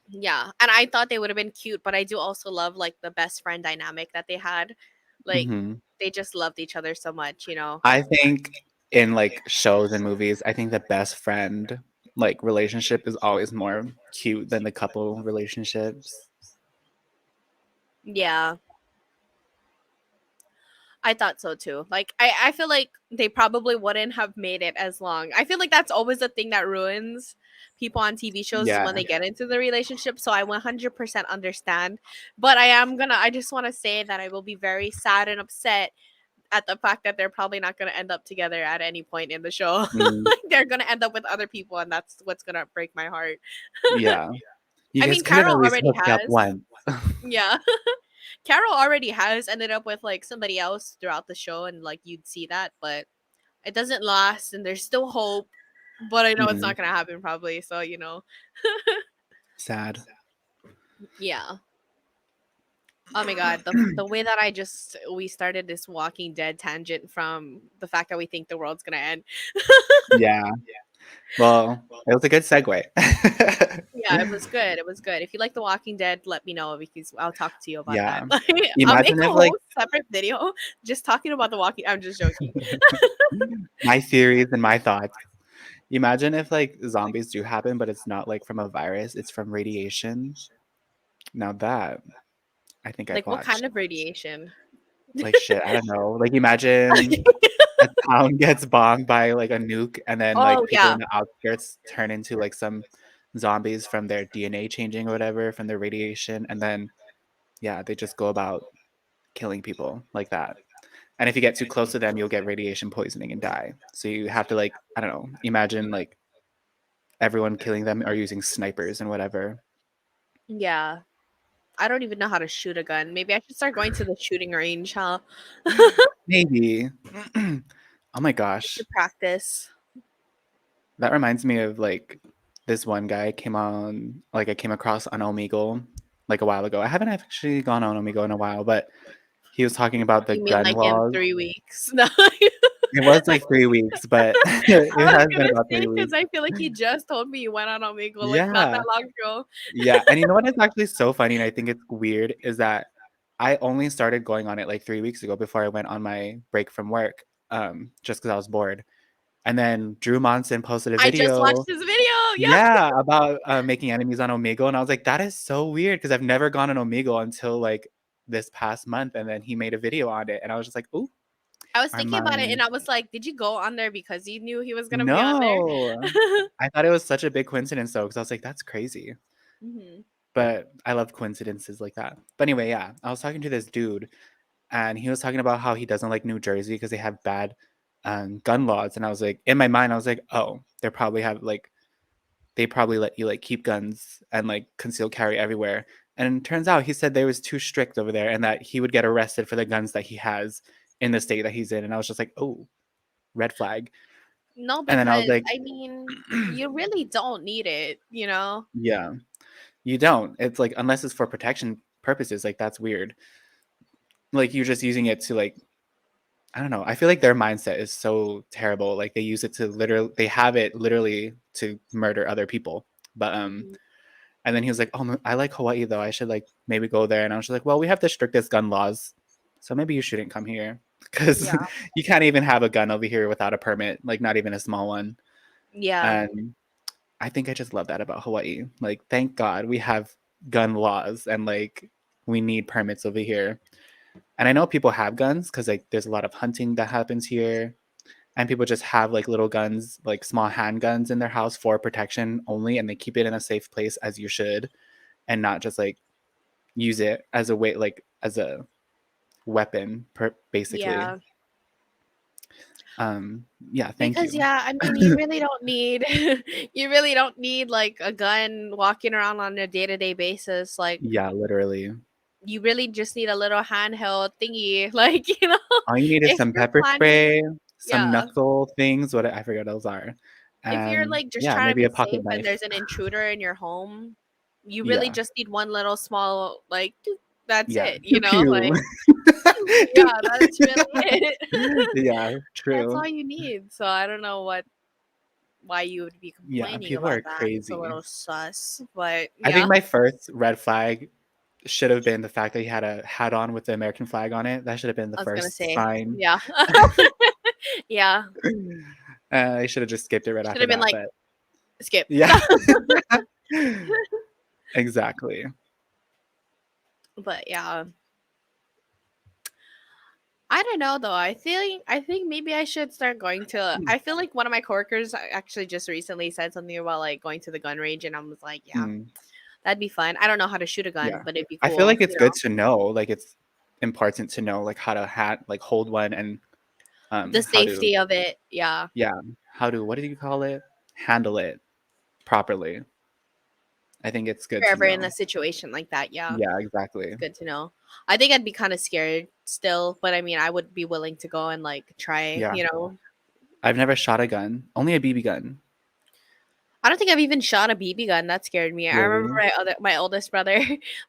Yeah, and I thought they would have been cute, but I do also love the best friend dynamic that they had. Like Mhm. they just loved each other so much. I think in, like, shows and movies, I think the best friend, like, relationship is always more cute than the couple relationships. Yeah, I thought so too. I feel like they probably wouldn't have made it as long. I feel like that's always the thing that ruins people on TV shows is Yeah. when they get into the relationship. So I 100% understand. But I just want to say that I will be very sad and upset at the fact that they're probably not going to end up together at any point in the show. Mm, Like they're going to end up with other people, and that's what's going to break my heart. yeah. You I guys mean, could have Carol at least already hooked up has. once. Yeah. Carol already has ended up with like somebody else throughout the show, and like you'd see that, but it doesn't last, and there's still hope. But I know it's Mm, not going to happen probably. So, sad. yeah. Oh my god, the way that we started this Walking Dead tangent from the fact that we think the world's gonna end. Yeah. Well, it was a good segue. Yeah, it was good. It was good. If you like The Walking Dead, let me know because I'll talk to you about that. Yeah. Like, I'll make Imagine a if, like, whole separate video just talking about The Walking. I'm just joking. my theories and my thoughts. Imagine if, like, zombies do happen, but it's not, like, from a virus, it's from radiation. Now that I think I'd Like, what watch. kind of radiation? Like, shit, I don't know. Like, imagine a town gets bombed by, like, a nuke, and then, like, Oh people yeah. in the outskirts turn into, like, some zombies from their DNA changing or whatever, from their radiation, and then, yeah, they just go about killing people like that. And if you get too close to them, you'll get radiation poisoning and die. So you have to, like, I don't know, imagine, like, everyone killing them or using snipers and whatever. Yeah. I don't even know how to shoot a gun. Maybe I should start going to the shooting range, huh? Maybe. Oh my To gosh. practice. That reminds me of, like, this one guy I came across on Omegle, like, a while ago. I haven't actually gone on Omegle in a while, but he was talking about the You mean gun like in laws. 3 weeks? No. It was, like, 3 weeks, but I it was has been gonna about say 3 because weeks. I feel like you just told me you went on Omegle like not Yeah. that long ago. Yeah, and you know what is actually so funny, and I think it's weird, is that I only started going on it, like, 3 weeks ago before I went on my break from work, just because I was bored. And then Drew Monson posted a I just watched video, this video. Yeah. yeah, about, making enemies on Omegle, and I was like, "That is so weird," because 'cause I've never gone on Omegle until, like, this past month, and then he made a video on it, and I was just like, "Ooh, I was our thinking about it and minds." I was like, did you go on there because you knew he was gonna be on No. there? I thought it was such a big coincidence, though, because I was like, "That's crazy." Hmm. But I love coincidences like that. But anyway, yeah, I was talking to this dude, and he was talking about how he doesn't like New Jersey because they have bad, gun laws, and I was like, in my mind, I was like, "Oh, they probably let you, like, keep guns and, like, concealed carry everywhere." And it turns out he said they was too strict over there and that he would get arrested for the guns that he has in the state that he's in, and I was just like, "Oh, red flag." No, And then I was because like, I mean, you really don't need it. "Yeah, you don't." It's like, unless it's for protection purposes, like, that's weird. Like, you're just using it to, like, I don't know. I feel like their mindset is so terrible. Like, they have it literally to murder other people. But Mhm. and then he was like, "Oh, I like Hawaii though. I should, like, maybe go there." And I was just like, "Well, we have the strictest gun laws, so maybe you shouldn't come here because Yeah. you can't even have a gun over here without a permit, like, not even a small one." Yeah. And I think I just love that about Hawaii. Like, thank God we have gun laws and, like, we need permits over here. And I know people have guns because, like, there's a lot of hunting that happens here, and people just have, like, little guns, like, small handguns in their house for protection only, and they keep it in a safe place as you should, and not just, like, use it as a way, like, as a weapon, basically. Yeah. Yeah, thank Because you. yeah, I mean, you really don't need you really don't need like a gun walking around on a day-to-day basis. Like Yeah, literally. you really just need a little handheld thingy. Like, All you need is if some you're pepper planning, spray, some yeah, knuckle things, what I forget what those are, if you're and, like just yeah, trying to maybe be a pocket safe and knife. there's an intruder in your home, you really Yeah, just need one little small like doop, that's yeah. it, Pew, pew. like Pew, yeah, that's pew. really it. Yeah, That's true. all you need. So I don't know why you would be Yeah, complaining people are about that. It's a crazy. little sus, but I think yeah, my first red flag should have been the fact that he had a hat on with the American flag on it. That should have been the I was gonna first say, sign. yeah, yeah, I should have just skipped it right should after have been that, like but skip. yeah. Exactly. But yeah, I don't know though. I think maybe I should start going to. I feel like one of my coworkers actually just recently said something about like going to the gun range, and I was like, yeah, Mm, that'd be fun. I don't know how to shoot a gun, yeah. but it'd be I feel cool. like it's good to know, like, it's important to know like how to like hold one and The how to safety of it, yeah. yeah, how to what did you call it? Handle it properly. I think it's If good you're to ever in know. a situation like that, yeah. Yeah, It's exactly. good to know. I think I'd be kind of scared still, but I mean, I would be willing to go and like try, Yeah. you know. I've never shot a gun. Only a BB gun. I don't think I've even shot a BB gun. That scared me. I remember Really? my oldest brother,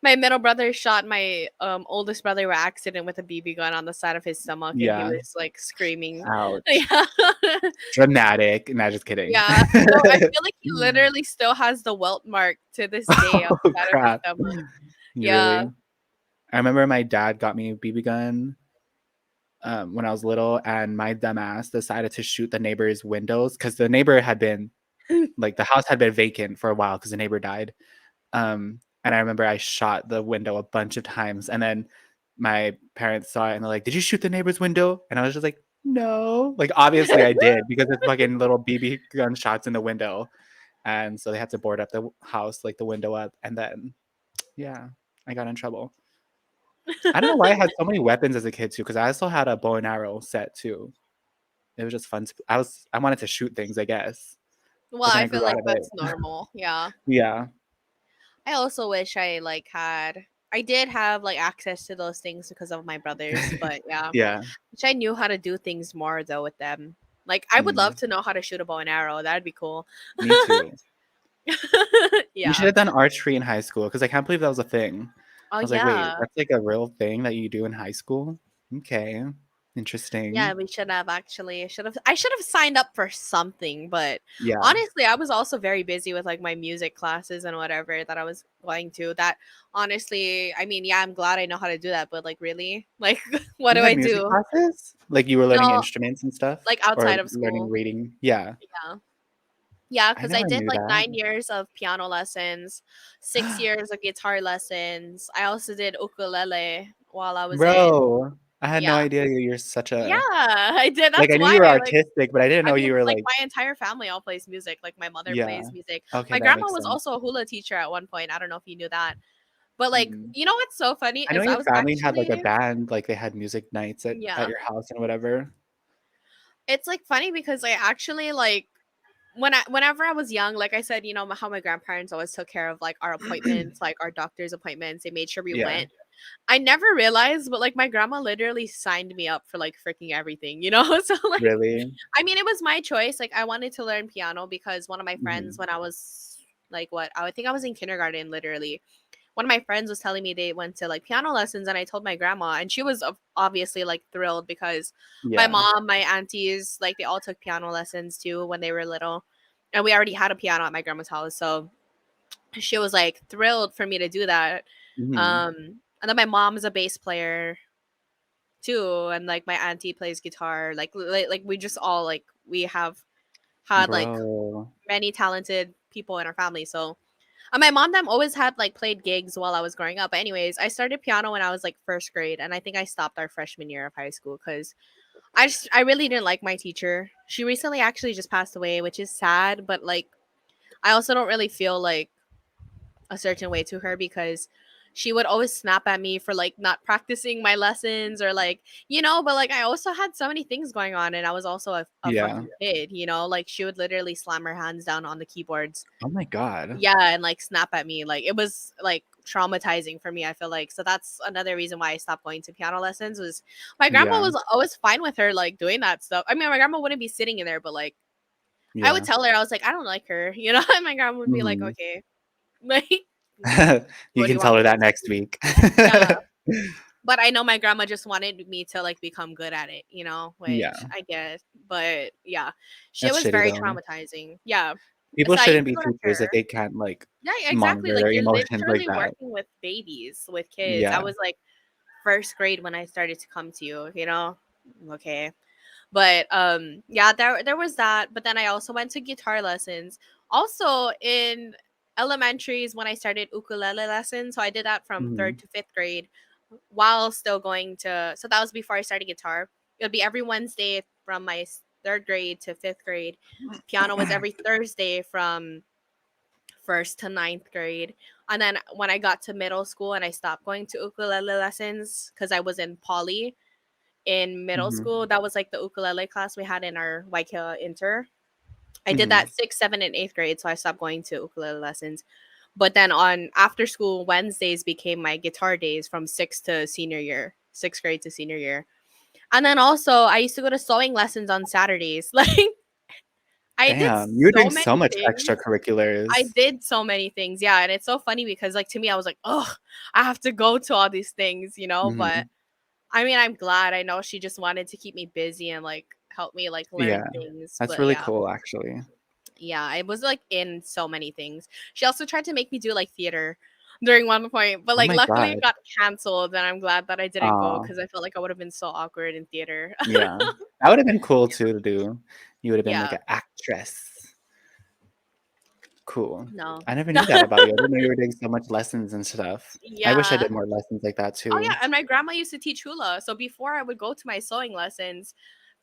my middle brother shot my oldest brother by accident with a BB gun on the side of his stomach, and he Yeah. was like screaming. Ouch. Yeah. Dramatic. Nah, just kidding. Yeah. No, I feel like he literally still has the welt mark to this day on Oh the side of his crap. stomach. Yeah. Really? I remember my dad got me a BB gun when I was little, and my dumbass decided to shoot the neighbor's windows because the neighbor had been like the house had been vacant for a while because the neighbor died. And I remember I shot the window a bunch of times, and then my parents saw it and they're like, "Did you shoot the neighbor's window?" And I was just like, "No." Like obviously I did because it's fucking little BB gun shots in the window, and so they had to board up the house, like the window up, and then yeah, I got in trouble. I don't know why I had so many weapons as a kid too, because I also had a bow and arrow set too. It was just fun. I wanted to shoot things, I guess, Well, but then I I feel grew out like of it. that's normal. Yeah. Yeah, I also wish I like had I did have like access to those things because of my brothers, but yeah. yeah, Which I knew how to do things more though with them. Like I would love mm, to know how to shoot a bow and arrow. That'd be cool. me too. You should Yeah. have done archery in high school because I can't believe that was a thing. Oh I was like, wait, yeah. that's like a real thing that you do in high school? Okay, Yeah, interesting. we should have actually. I should have signed up for something, but Yeah, honestly, I was also very busy with like my music classes and whatever that I was going to. That honestly, I mean, yeah, I'm glad I know how to do that, but like really? Like what you do had I music do? classes? Like you were learning No, instruments and stuff, like or outside of learning school. reading? Yeah, Yeah. Yeah, I because I never did knew like that. 9 years of piano lessons, 6 years of guitar lessons. I also did ukulele while I was in. Bro, I had no Yeah. idea you're such Yeah, a I did. like, That's I knew why you were I like artistic, but I didn't I know mean, you were like like my entire family all plays music. Like my mother yeah. plays music. Okay, My that grandma makes was sense. also a hula teacher at one point. I don't know if you knew that. But like, Mm. you know what's so funny I know is your I was family had, like, a actually band, like, they had music nights at yeah. your house and whatever. It's like funny because I actually like whenever I was young, like I said, you know how my grandparents always took care of like our appointments, like our doctor's appointments. They made sure we Yeah. went. I never realized, but like my grandma literally signed me up for like freaking everything, you know? So like Really? I mean it was my choice. Like I wanted to learn piano because one of my friends Mhm. when I was like what I think I was in kindergarten literally. One of my friends was telling me they went to like piano lessons and I told my grandma and she was obviously like thrilled because my Yeah. mom, my aunties, like they all took piano lessons too when they were little. And we already had a piano at my grandma's house. So she was like thrilled for me to do that. Mhm. And then my mom is a bass player too, and like my auntie plays guitar. Like we just all like we have had like Bro. many talented people in our family. So and my mom them always had like played gigs while I was growing up. But anyways, I started piano when I was like first grade, and I think I stopped our freshman year of high school because I really didn't like my teacher. She recently actually just passed away, which is sad. But like I also don't really feel like a certain way to her because she would always snap at me for like not practicing my lessons or like but like I also had so many things going on and I was also a Yeah. fucking kid, like she would literally slam her hands down on the keyboards, Oh my god. yeah, and like snap at me. Like it was like traumatizing for me, I feel like. So that's another reason why I stopped going to piano lessons was my grandma Yeah. was always fine with her like doing that stuff. I mean, my grandma wouldn't be sitting in there, but like I would Yeah. tell her I was like I don't like her, and my grandma would be like Mhm. okay. Like You what do can you want tell me her to that do? next week. Yeah. But I know my grandma just wanted me to like become good at it, which Yeah. I guess. But yeah, she That's was shitty very though. traumatizing. Yeah. People So I used shouldn't to be go to teachers if her. they can't, like, Yeah, exactly. monitor Like their you're emotions like literally that. working with babies, with kids. I Yeah. was like first grade when I started to come to you. Okay. But yeah, there was that. But then I also went to guitar lessons. Also in elementaries when I started ukulele lessons. So I did that from third Mhm. to fifth grade while still going to so that was before I started guitar. It would be every Wednesday from my third grade to fifth grade. Piano was every Thursday from first to ninth grade. And then when I got to middle school and I stopped going to ukulele lessons because I was in poly in middle Mhm. school, that was like the ukulele class we had in our Waikea Inter. I did Mhm. that 6th, 7th, and 8th grade, so I stopped going to ukulele lessons. But then on after school Wednesdays became my guitar days from sixth to senior year, 6th grade to senior year. And then also I used to go to sewing lessons on Saturdays. Like I did Damn, you were so doing so many much things. I extracurriculars. did so many things. Yeah, and it's so funny because like to me I was like, "Oh, I have to go to all these things," but Mhm. I mean, I'm glad. I know she just wanted to keep me busy and like help me like Yeah. learn things, That's but really yeah. cool, actually. Yeah, I was like in so many things. She also tried to make me do like theater during one point, but Oh like my luckily it god. got canceled and I'm glad that I didn't go Aw, because I felt like I would have been so awkward in theater. yeah. That would've been cool too to do. You would've been like Yeah. an actress. Cool. No. I never knew that about you. I didn't know you were doing so much lessons and stuff. I wish I Yeah. did more lessons like that Oh too. yeah, and my grandma used to teach hula. So before I would go to my sewing lessons,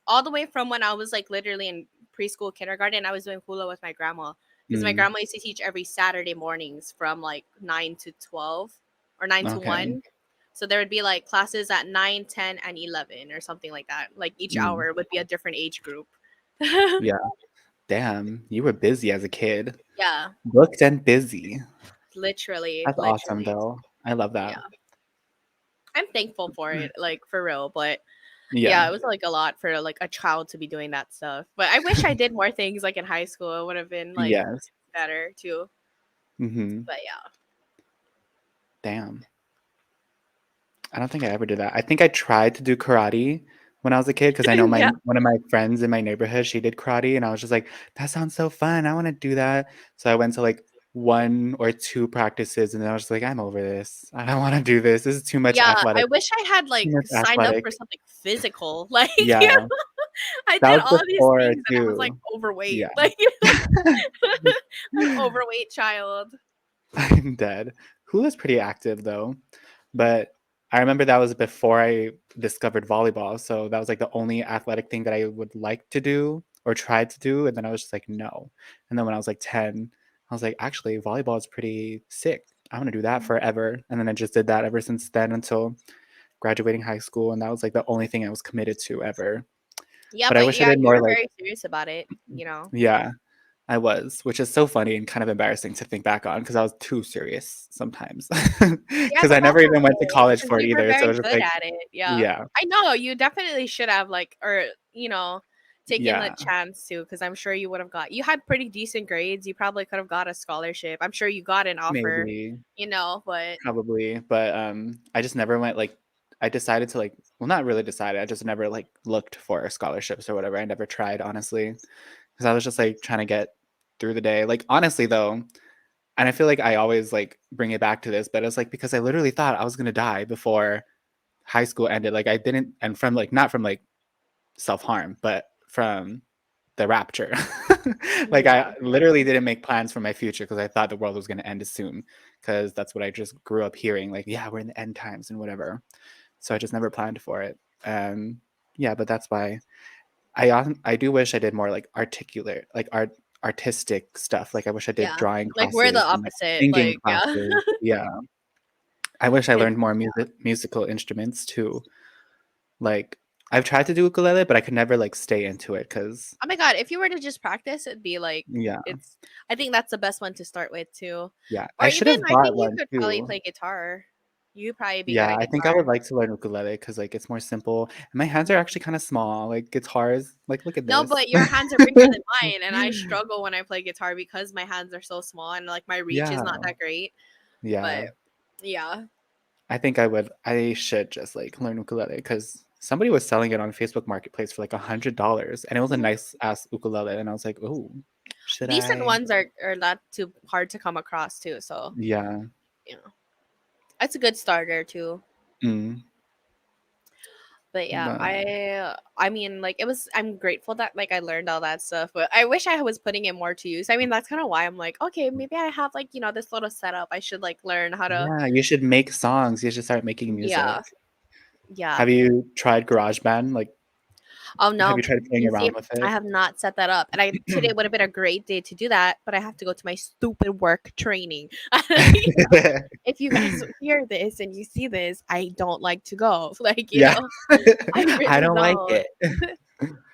all the way from when I was like literally in preschool, kindergarten, I was doing hula with my grandma because my Mm, grandma used to teach every Saturday mornings from like 9 to 12 or 9 to 1. okay. So there would be like classes at 9, 10, and 11 or something like that. Like each Mm, hour would be a different age group. yeah. Damn, you were busy as a kid. Yeah, Booked and busy. literally, That's awesome literally. though. I love that. Yeah, I'm thankful for it, like for real. But Yeah. yeah, it was like a lot for like a child to be doing that stuff. But I wish I did more things like in high school. It would have been like Yes. better too. Mhm. But yeah. Damn. I don't think I ever did that. I think I tried to do karate when I was a kid because I know my Yeah. one of my friends in my neighborhood, she did karate, and I was just like, "That sounds so fun. I wanna do that." So I went to, like, 1 or 2 practices, and then I was just like, "I'm over this. I don't wanna do this. This is Yeah, I wish I had too like much signed up for athletic." something physical. Like, Yeah. I That did was all these before things and I was like too. overweight. Yeah. Like an overweight child. I'm dead. Hula's pretty active though, but I remember that was before I discovered volleyball, so that was, like, the only athletic thing that I would like to do or try to do, and then I was just like, "No." And then when I was, like, 10, I was like, "Actually, volleyball is pretty sick. I wanna do that forever." And then I just did that ever since then until graduating high school, and that was, like, the only thing I was committed to ever. Yeah, But I but wish I yeah, did you more, were like very serious about it. yeah. I was, which is so funny and kind of embarrassing to think back on because I was too serious sometimes. Yeah, Because I but never that's even went to okay college because for it you were either, so it very was just good like at it. Yeah. yeah, I know you definitely should have like or taken the yeah, chance to because I'm sure you would have got you had pretty decent grades. You probably could have got a scholarship. I'm sure you got an offer, maybe, but probably, but, I just never went, like I decided to, like well, not really decided, I just never, like, looked for scholarships or whatever, I never tried, honestly, because I was just, like, trying to get through the day, like, honestly, though, and I feel like I always, like, bring it back to this, but it's, like, because I literally thought I was gonna die before high school ended, like, I didn't and from, like not from, like, self-harm, but from the rapture. Like, yeah. I literally didn't make plans for my future because I thought the world was gonna end soon, because that's what I just grew up hearing, like, "Yeah, we're in the end times," and whatever. So I just never planned for it. Yeah, but that's why I do wish I did more, like, artistic stuff, like, I wish I did Yeah. drawing Like we're the classes and, like, opposite. singing Like, yeah. classes. Yeah. I wish I It's learned more musical instruments too. Like, I've tried to do ukulele, but I could never, like, stay into it because oh my god, if you were to just practice, it'd be like yeah, it's I think that's the best one to start with too. yeah. Or I should even have I bought think you one could probably too. play guitar. You'd probably be good Yeah, at I think I guitar. would like to learn ukulele because like, it's more simple, and my hands are actually kinda small, like, guitars like, look at No, this. but your hands are bigger than mine, and I struggle when I play guitar because my hands are so small and like my reach is not Yeah, that great. But yeah. yeah. I should just, like, learn ukulele because somebody was selling it on Facebook Marketplace for, like, $100, and it was a Mhm. nice ass ukulele, and I was like, "Ooh, should Decent I?" ones are not too hard to come across too, so Yeah, you know. That's a good starter too. mm, But yeah, but I mean like it was I'm grateful that like I learned all that stuff, but I wish I was putting it more to use. I mean, that's kind of why I'm like, okay, maybe I have like, this little setup. I should like learn how to yeah, you should make songs, you should start making yeah. music. Yeah. Have you tried GarageBand? Like Oh Have you no. tried playing You see, around with I it? have not set that up. And I today would have been a great day to do that, but I have to go to my stupid work training. If you guys hear this and you see this, I don't like to go. Like, Yeah. I I really don't like don't. it,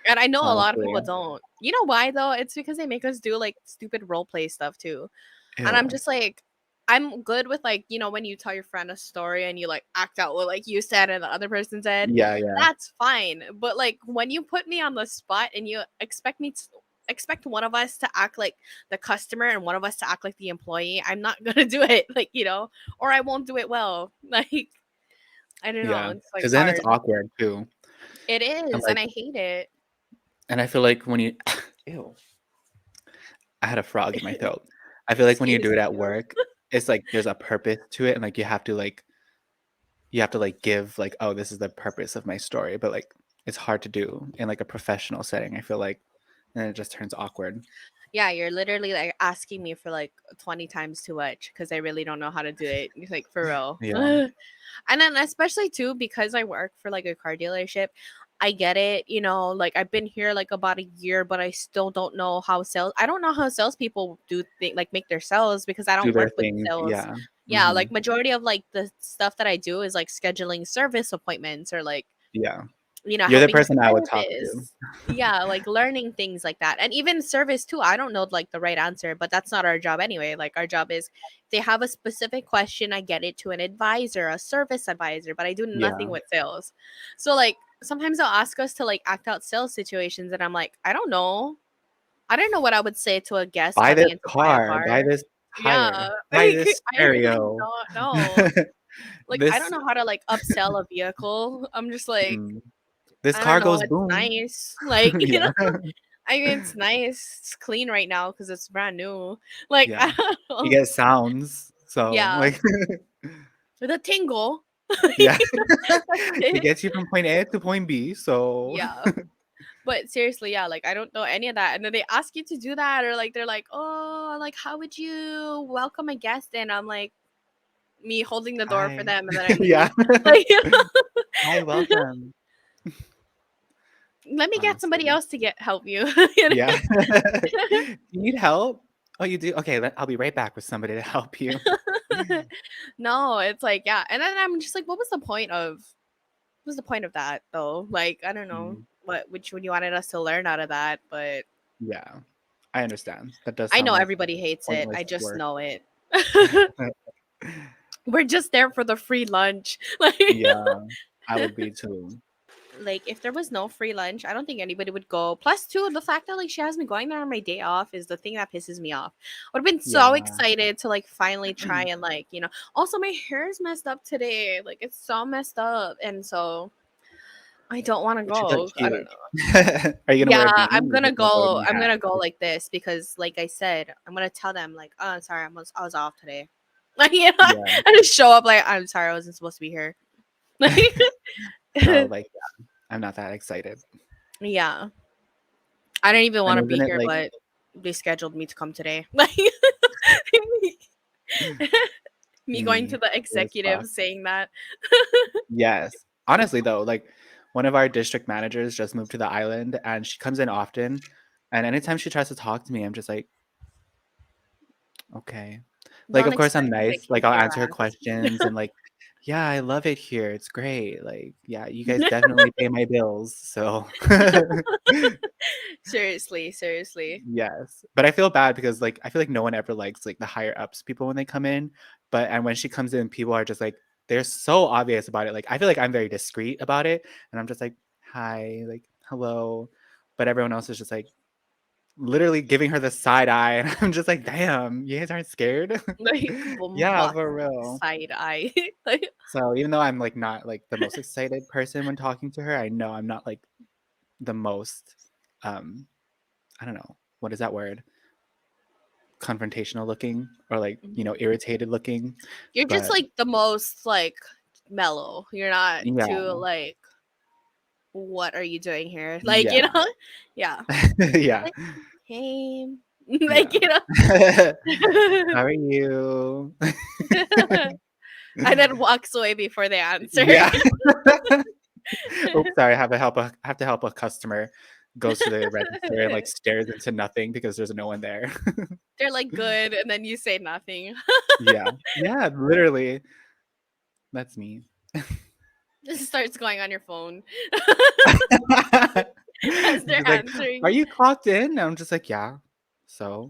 And I know a lot of honestly. people don't. You know why though? It's because they make us do like stupid role play stuff too. And I'm Ew. just like, I'm good with like, when you tell your friend a story and you like act out what like you said and the other person said, Yeah, yeah. that's fine. But like when you put me on the spot and you expect one of us to act like the customer and one of us to act like the employee, I'm not gonna do it. Like, or I won't do it well. Like, I don't know. Yeah. It's like Because then it's hard. awkward too. It And, is, and like I hate it. and I feel like when you ew, I had a frog in my throat. I feel like when you do Excuse it at you. work, it's like there's a purpose to it, and, like, you have to, like, give, like, "Oh, this is the purpose of my story," but, like, it's hard to do in, like, a professional setting, I feel like, and it just turns awkward. Yeah, you're literally like asking me for like 20 times too much because I really don't know how to do it. It's like for real. Yeah. And then especially too because I work for like a car dealership, I get it. Like I've been here like about a year, but I still don't know how sales. I don't know how salespeople like make their sales because I Do don't their work with thing, sales. yeah. Yeah, like Mhm. majority of like the stuff that I do is like scheduling service appointments or like Yeah. You're the helping person I would talk to. service. Yeah, like learning things like that. And even service too. I don't know like the right answer, but that's not our job anyway. Like our job is if they have a specific question, I get it to an advisor, a service advisor, but I do nothing Yeah. with sales. So like sometimes they'll ask us to like act out sales situations and I'm like, I don't know. I don't know what I would say to a guest "Buy coming this in to buy a car, car. buy this Yeah, tire, buy like this I really stereo." don't know. Like I don't This know how to like upsell a vehicle. I'm just like mm, "This I don't car know, goes it's boom." nice. Like, Yeah. I mean, it's nice. It's clean right now because it's brand new. Like, Yeah. I don't You know. get sounds, so, Yeah, like the tingle. yeah. That's It it. gets you from point A to point B, so Yeah. But seriously, yeah, like I don't know any of that. And then they ask you to do that, or like they're like, oh, like how would you welcome a guest in? I'm like me holding the door for "Hi." them and then I leave. Yeah. Like "Hi, welcome." let me get somebody Honestly. else to get help you. Yeah. "Do you need help?" "Oh, you do? Okay, I'll be right back with somebody to help you." No, it's like, yeah. And then I'm just like, what was the point of that though? Like, I don't know Mm, which one you wanted us to learn out of that, but yeah. I understand. That does I sound know like everybody hates it. pointless I just work. know it. We're just there for the free lunch. Like Yeah, I would be too. like if there was no free lunch, I don't think anybody would go. Plus two, the fact that like she has me going there on my day off is the thing that pisses me off. I would have been so Yeah. excited to like finally try and like, also my hair is messed up today. Like it's so messed up. And so I don't want to But she's like go. I don't cute. know. Are you gonna wear a Yeah, beanie? Or are you just gonna go to my I'm hat? gonna go like this because like I said, I'm gonna tell them like, oh sorry, I was off today. Like Yeah. I just show up like I'm sorry, I wasn't supposed to be here. Like So, like, yeah, I'm not that excited. yeah. I don't even And want to isn't be it here, like but they scheduled me to come today. Like me going to the it is executive fucked. saying that. Yes. Honestly, though, like, one of our district managers just moved to the island, and she comes in often, and anytime she tries to talk to me, I'm just like, "Okay." Like, Don't of course, I'm expect to nice, kick like, I'll your answer her ass. questions and, like, "Yeah, I love it here, it's great." Like, "Yeah, you guys definitely pay my bills." So Seriously, seriously. yes, but I feel bad because, like, I feel like no one ever likes, like, the higher ups people when they come in, and when she comes in, people are just like they're so obvious about it, like, I feel like I'm very discreet about it, and I'm just like, "Hi," like, "Hello," but everyone else is just, like, literally giving her the side eye, and I'm just like, "Damn, you guys aren't scared?" Like Yeah, bombastic for real. side eye. Like So, even though I'm, like, not, like, the most excited person when talking to her, I know I'm not, like, the most, um, I don't know, what is that word? Confrontational looking or, like, irritated looking, you're just but like the most like mellow. You're not yeah. too like what are you doing here? Like, Yeah. Yeah. Yeah. Like, hey. Like, Yeah. "How are you?" and then walks away before they answer. Yeah. oops, sorry, I have to help a customer, goes to the register and like stares into nothing because there's no one there. They're like good, and then you say nothing. Yeah. Yeah, literally. That's me. Just starts going on your phone as they're She's like, "Are answering. you clocked in?" And I'm just like, "Yeah." So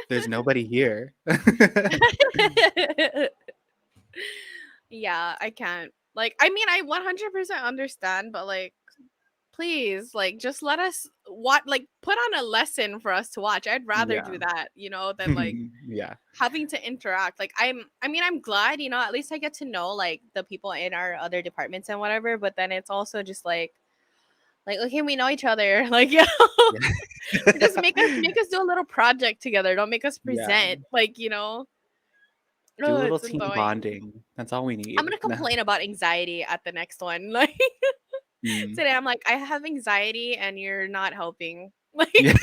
there's nobody here. Yeah, I can't. Like, I mean, I 100% understand, but like, please, like, just let us what like put on a lesson for us to watch. I'd rather Yeah. do that, than like Yeah. having to interact. Like, I mean, I'm glad, at least I get to know like the people in our other departments and whatever. But then it's also just like okay, we know each other. Like, Yeah. just make us do a little project together. Don't make us Yeah. present. Like, Do a oh, little it's team annoying. bonding. That's all we I'm need. gonna complain about anxiety at the next one. Like Mm. today, I'm like, I have anxiety and you're not helping. Like Yeah.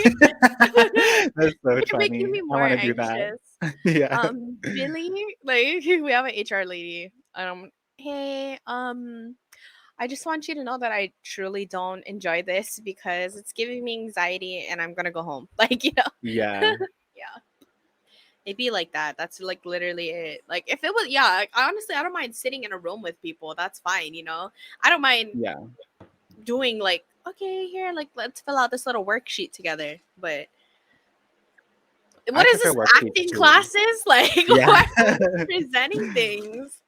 That's so you're making funny. me I more wanna do that. anxious. Yeah. Billy, like we have an HR lady. Hey, I just want you to know that I truly don't enjoy this because it's giving me anxiety and I'm gonna go home. Like, Yeah. yeah. It'd be like that. That's like literally it. Like if it was, yeah. Like, honestly, I don't mind sitting in a room with people. That's fine. I don't mind Yeah. doing like, okay, here, like let's fill out this little worksheet together. But I what is prefer this worksheets acting too. classes? Like, Yeah. why are we presenting things?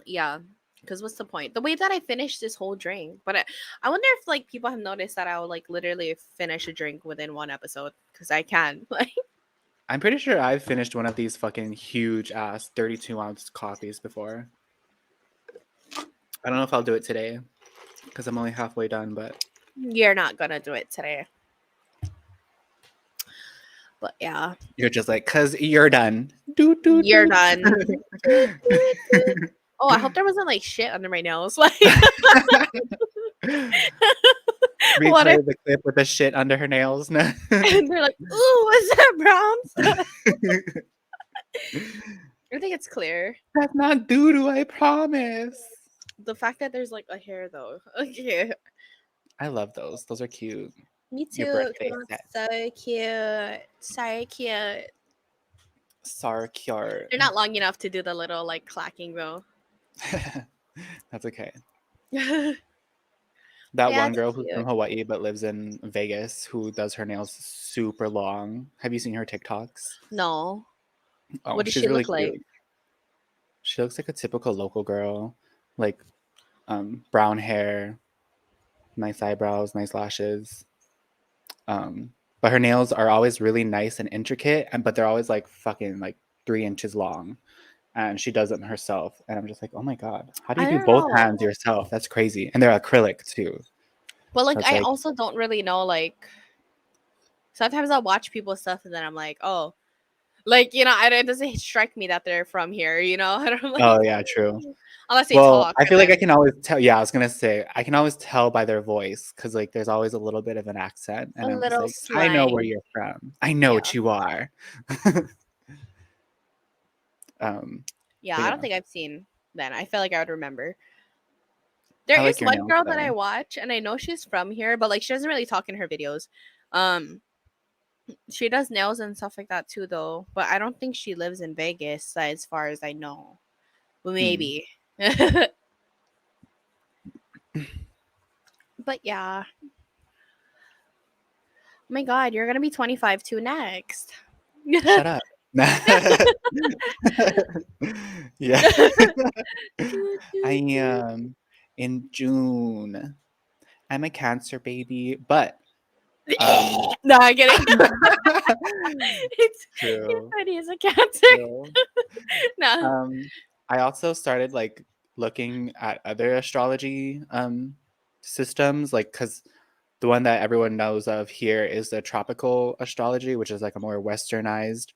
Yeah. Because what's the point? The way that I finished this whole drink, but I wonder if like people have noticed that I will like literally finish a drink within one episode because I can. Like, I'm pretty sure I've finished one of these fucking huge ass 32-ounce coffees before. I don't know if I'll do it today because I'm only halfway done, but you're not gonna do it today. But yeah, you're just like, "'Cause you're done." Doot, doot, you're doot. done. Toot, toot, toot. Oh, I hope there wasn't like shit under my nails. Like, what if Replay the clip with the shit under her nails. No. and they're like, "Ooh, what's that brown stuff?" I think it's clear. That's not doo-doo, I promise. The fact that there's like a hair though. Okay. I love those. Those are cute. Me Your too. birthday set. So cute. So cute. Sorry, cute. They're not long enough to do the little like clacking though. That's okay. Yeah, That one it's girl who's from cute. Hawaii but lives in Vegas who does her nails super long. Have you seen her TikToks? No. Oh, What does she's she really look like? cute. She looks like a typical local girl, like brown hair, nice eyebrows, nice lashes. But her nails are always really nice and intricate, but they're always like fucking like 3 inches long. And she does it herself. And I'm just like, oh my God, how do you I do don't both know. hands yourself? That's crazy. And they're acrylic too. But So like it's I like, also don't really know like sometimes I'll watch people's stuff and then I'm like, oh, like it doesn't strike me that they're from here, and I'm like, oh yeah, true. unless they Well, talk I and feel like I then can always tell. Yeah, I was gonna say I can always tell by their voice because like there's always a little bit of an accent, a and I'm just little like, I know where slang. you're from. I know Yeah. what you are. Yeah, But I yeah, don't think I've seen then. I feel like I would remember. I There like is your one nails girl that I though. watch and I know she's from here, but like she doesn't really talk in her videos. Um she does nails and stuff like that too though, but I don't think she lives in Vegas as far as I know. Well, Hmm. maybe. But yeah. Oh my god, you're gonna be 25 too next. Shut up. Yeah, Toot, I toot, toot. am in June. I'm a Cancer baby, but um, No, I'm kidding. It's true, funny as a cancer. true. No. Um, I also started like looking at other astrology systems, like because the one that everyone knows of here is the tropical astrology, which is like a more westernized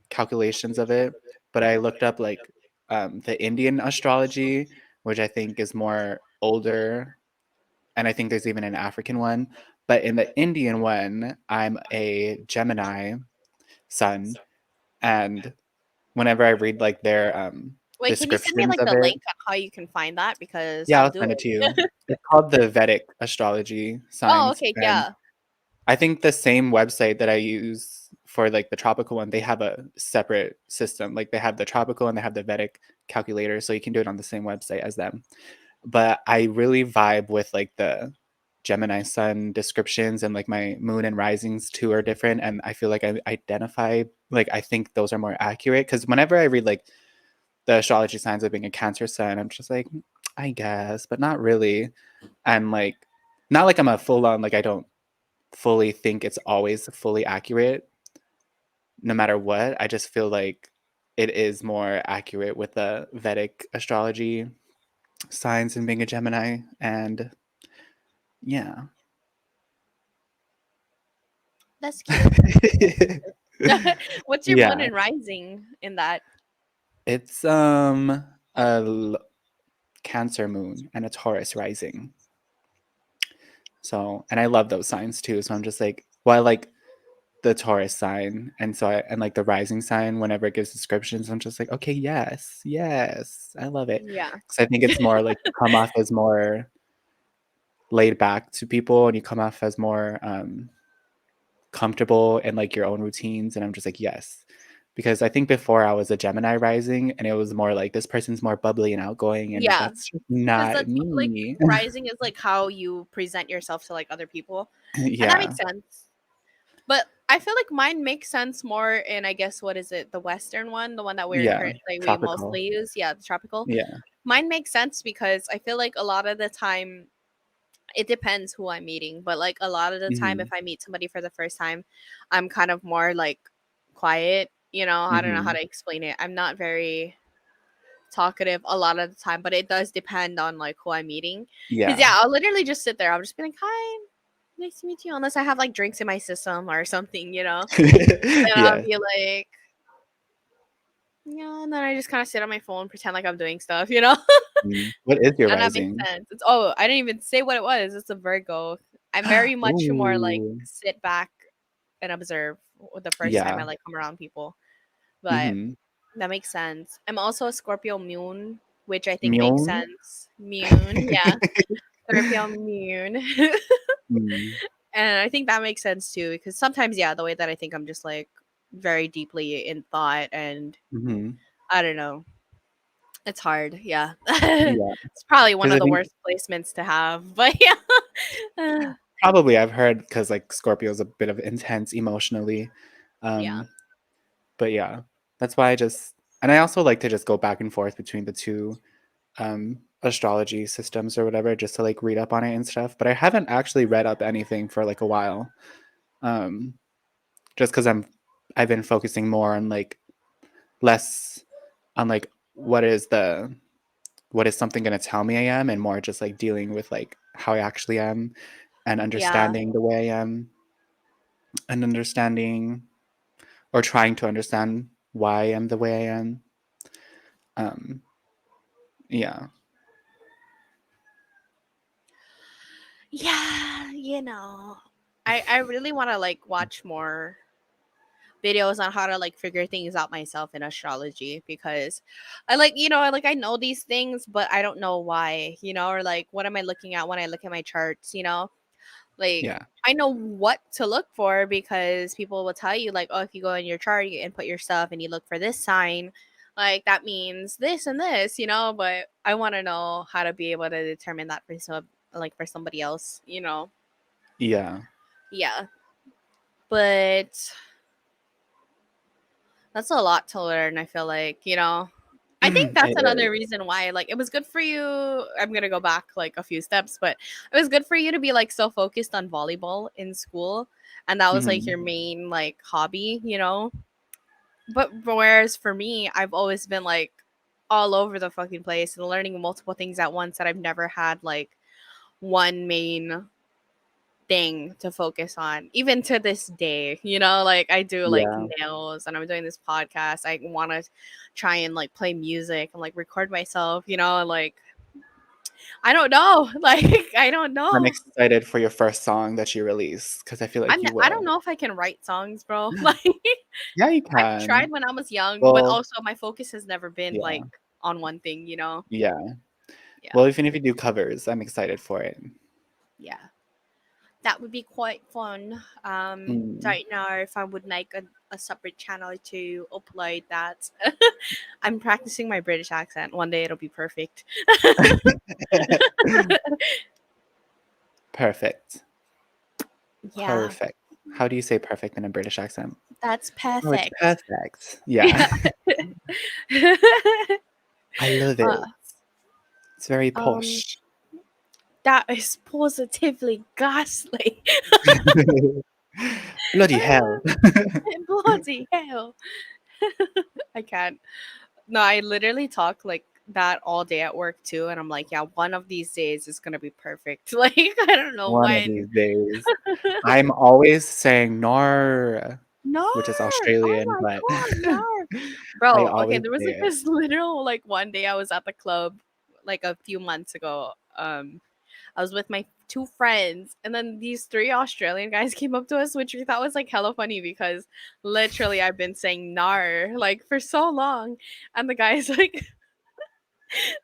calculations of it. But I looked up like the Indian astrology, which I think is more older, and I think there's even an African one. But in the Indian one, I'm a Gemini sun, and whenever I read like their Wait, can you send me descriptions like of the it. link on how you can find that? Because Yeah, I'll I'll do send it to you. it. It's called the Vedic astrology Oh, signs, okay, and yeah. I think the same website that I use for like the tropical one, they have a separate system. Like they have the tropical and they have the Vedic calculator, so you can do it on the same website as them. But I really vibe with like the Gemini sun descriptions, and like my moon and risings too are different, and I feel like I identify, like I think those are more accurate, because whenever I read like the astrology signs of being a Cancer sun, I'm just like, I guess, but not really. And like, not like I'm a full on, like I don't fully think it's always fully accurate no matter what. I just feel like it is more accurate with the Vedic astrology signs and being a Gemini. And yeah. That's cute. That's cute. What's your moon Yeah. and rising in that? It's a Cancer moon and a Taurus rising. So, and I love those signs too. So I'm just like, well, I like the Taurus sign, and so I, and like the rising sign, whenever it gives descriptions, I'm just like, okay, yes, yes, I love it, Yeah. because I think it's more like you come off as more laid back to people, and you come off as more comfortable in like your own routines, and I'm just like, yes, because I think before I was a Gemini rising, and it was more like this person's more bubbly and outgoing, and Yeah. that's just Because not that's like me. rising is like how you present yourself to like other people. And that Yeah. makes sense. But I feel like mine makes sense more in, I guess, what is it, the Western one, the one that we're Yeah, currently we tropical. mostly use. Yeah, the tropical. Yeah. Mine makes sense because I feel like a lot of the time it depends who I'm meeting, but like a lot of the time if Hmm. I meet somebody for the first time, I'm kind of more like quiet, you know, I don't know how Hmm. to explain it. I'm not very talkative a lot of the time, but it does depend on like who I'm meeting. Cause Yeah. yeah, I'll literally just sit there. I'll just be like, "Hi, nice to meet you," unless I have like drinks in my system or something, you know. And I'll Yeah. be like, yeah, and then I just kind of sit on my phone, pretend like I'm doing stuff, you know. What is your And that makes rising? sense. It's oh, I didn't even say what it was. It's a Virgo. I'm very much more like Ooh. sit back and observe the first time I Yeah. like come around people. But Mhm. that makes sense. I'm also a Scorpio moon, which I think makes Mule? sense. Moon, yeah. Scorpio moon. Mm. And I think that makes sense too, because sometimes, yeah, the way that I think I'm just like very deeply in thought and Mhm. I don't know. It's hard. Yeah. Yeah. It's probably one 'Cause of I the think worst placements to have, but yeah. probably I've heard, because like Scorpio's a bit of intense emotionally. Yeah. Um, but yeah, that's why I just, and I also like to just go back and forth between the 2 astrology systems or whatever, just to like read up on it and stuff. But I haven't actually read up anything for like a while. Um, just because I've been focusing more on like less on like what is the what is something going to tell me I am, and more just like dealing with like how I actually am, and Yeah. understanding the way I am, and understanding, or trying to understand why I am the way I am. Um, yeah. Yeah, I really want to like watch more videos on how to like figure things out myself in astrology because I like, I know these things, but I don't know why, or like what am I looking at when I look at my charts, Like Yeah. I know what to look for because people will tell you like, oh, if you go in your chart and put your stuff and you look for this sign, like that means this and this, but I want to know how to be able to determine that for for somebody else, Yeah. Yeah. But that's a lot to learn, I feel like, I think that's It is. another reason why like it was good for you. I'm going to go back like a few steps, but it was good for you to be like so focused on volleyball in school and that was like Mhm. your main like hobby, But whereas for me, I've always been like all over the fucking place and learning multiple things at once that I've never had like one main thing to focus on even to this day, like I do like Yeah. nails and I'm doing this podcast. I want to try and like play music and like record myself, and like I don't know. Like I don't I'm know. excited for your first song that you release, because I feel like you I don't will. know if I can write songs, bro. Like Yeah, you I've tried can. when I was young, but Well, also my focus has never been yeah. like on one thing, you know? Yeah. Yeah. Well, even if you do covers, I'm excited for it. Yeah. That would be quite fun. Mm. Right now, if I would make a separate channel to upload that, I'm practicing my British accent. One day it'll be perfect. Perfect. Yeah, Perfect. How do you say perfect in a British accent? that's Oh, it's perfect. perfect. Yeah. Yeah. I love uh, it. It's very um, posh. that is positively ghastly. Bloody hell. Bloody hell. I can't. No, I literally talk like that all day at work too, and I'm like, yeah, one of these days is gonna be perfect. Like, I don't know One of when. these days. I'm always saying "nar," No! which is Oh Australian, my but god, no! I Bro, okay, always there was say like it. this literal like one day I was at the club like a few months ago. I was with my two friends, and then these three Australian guys came up to us, which we thought was like hella funny because literally I've been saying nar like for so long. And the guy's like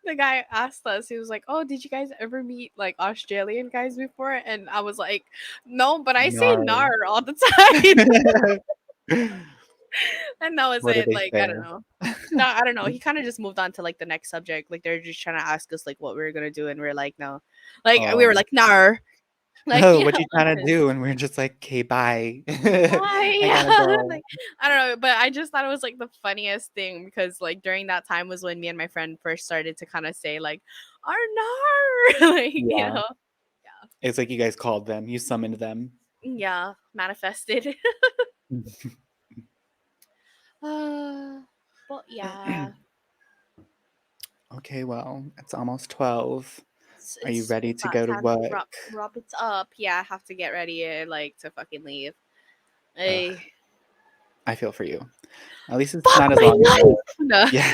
the guy asked us, he was like, "Oh, did you guys ever meet like Australian guys before?" And I was like, "No, but I say "Nar." nar all the time." And that was What did it. they Like, I say? don't know. No, I don't know. He kind of just moved on to like the next subject. Like they're just trying to ask us like what we were gonna do, and we are like, no. Like we were Oh. like, nar. Like, "Oh, you what know, you trying to do?" And we're just like, "Okay, bye. I bye. gotta go." Like, I don't know, but I just thought it was like the funniest thing because like during that time was when me and my friend first started to kind of say like, our nar, like, you Yeah. know, It's like you guys called them. You summoned them. yeah, manifested. uh, but yeah, Okay, well, it's almost 12. Are you ready it's to that go to time to work? wrap it up. Yeah, I have to get ready like to fucking leave. Ugh, Hey, I feel for you. At least it's fuck not as my long as life. No. yeah.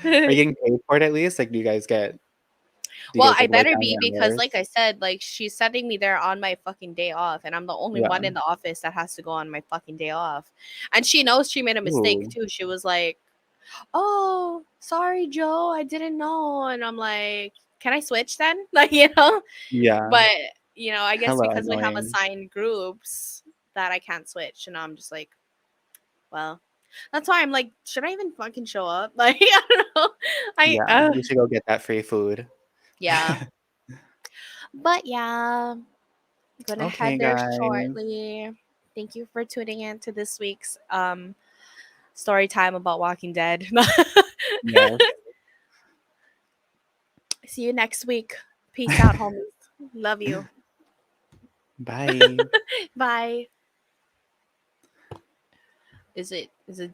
Are you getting paid for it at least? Like, do you Well, guys, I like, write better down be your because, hours? like I said, like she's sending me there on my fucking day off, and I'm the only Yeah. one in the office that has to go on my fucking day off. And she knows she made a mistake Ooh. too. She was like, "Oh, sorry, Joe, I didn't know," and I'm like, "Can I switch then?" Like, you know, Yeah. but I guess Hella because we have annoying. assigned groups that I can't switch, and I'm just like, well, that's why I'm like, should I even fucking show up? Like, I don't know. I Yeah, you should go get that free food. Yeah. But yeah, I'm gonna head Okay, there guys. shortly. Thank you for tuning in to this week's story time about Walking Dead. Yes. See you next week. Peace out, homies. Love you. Bye. Bye. Is it done?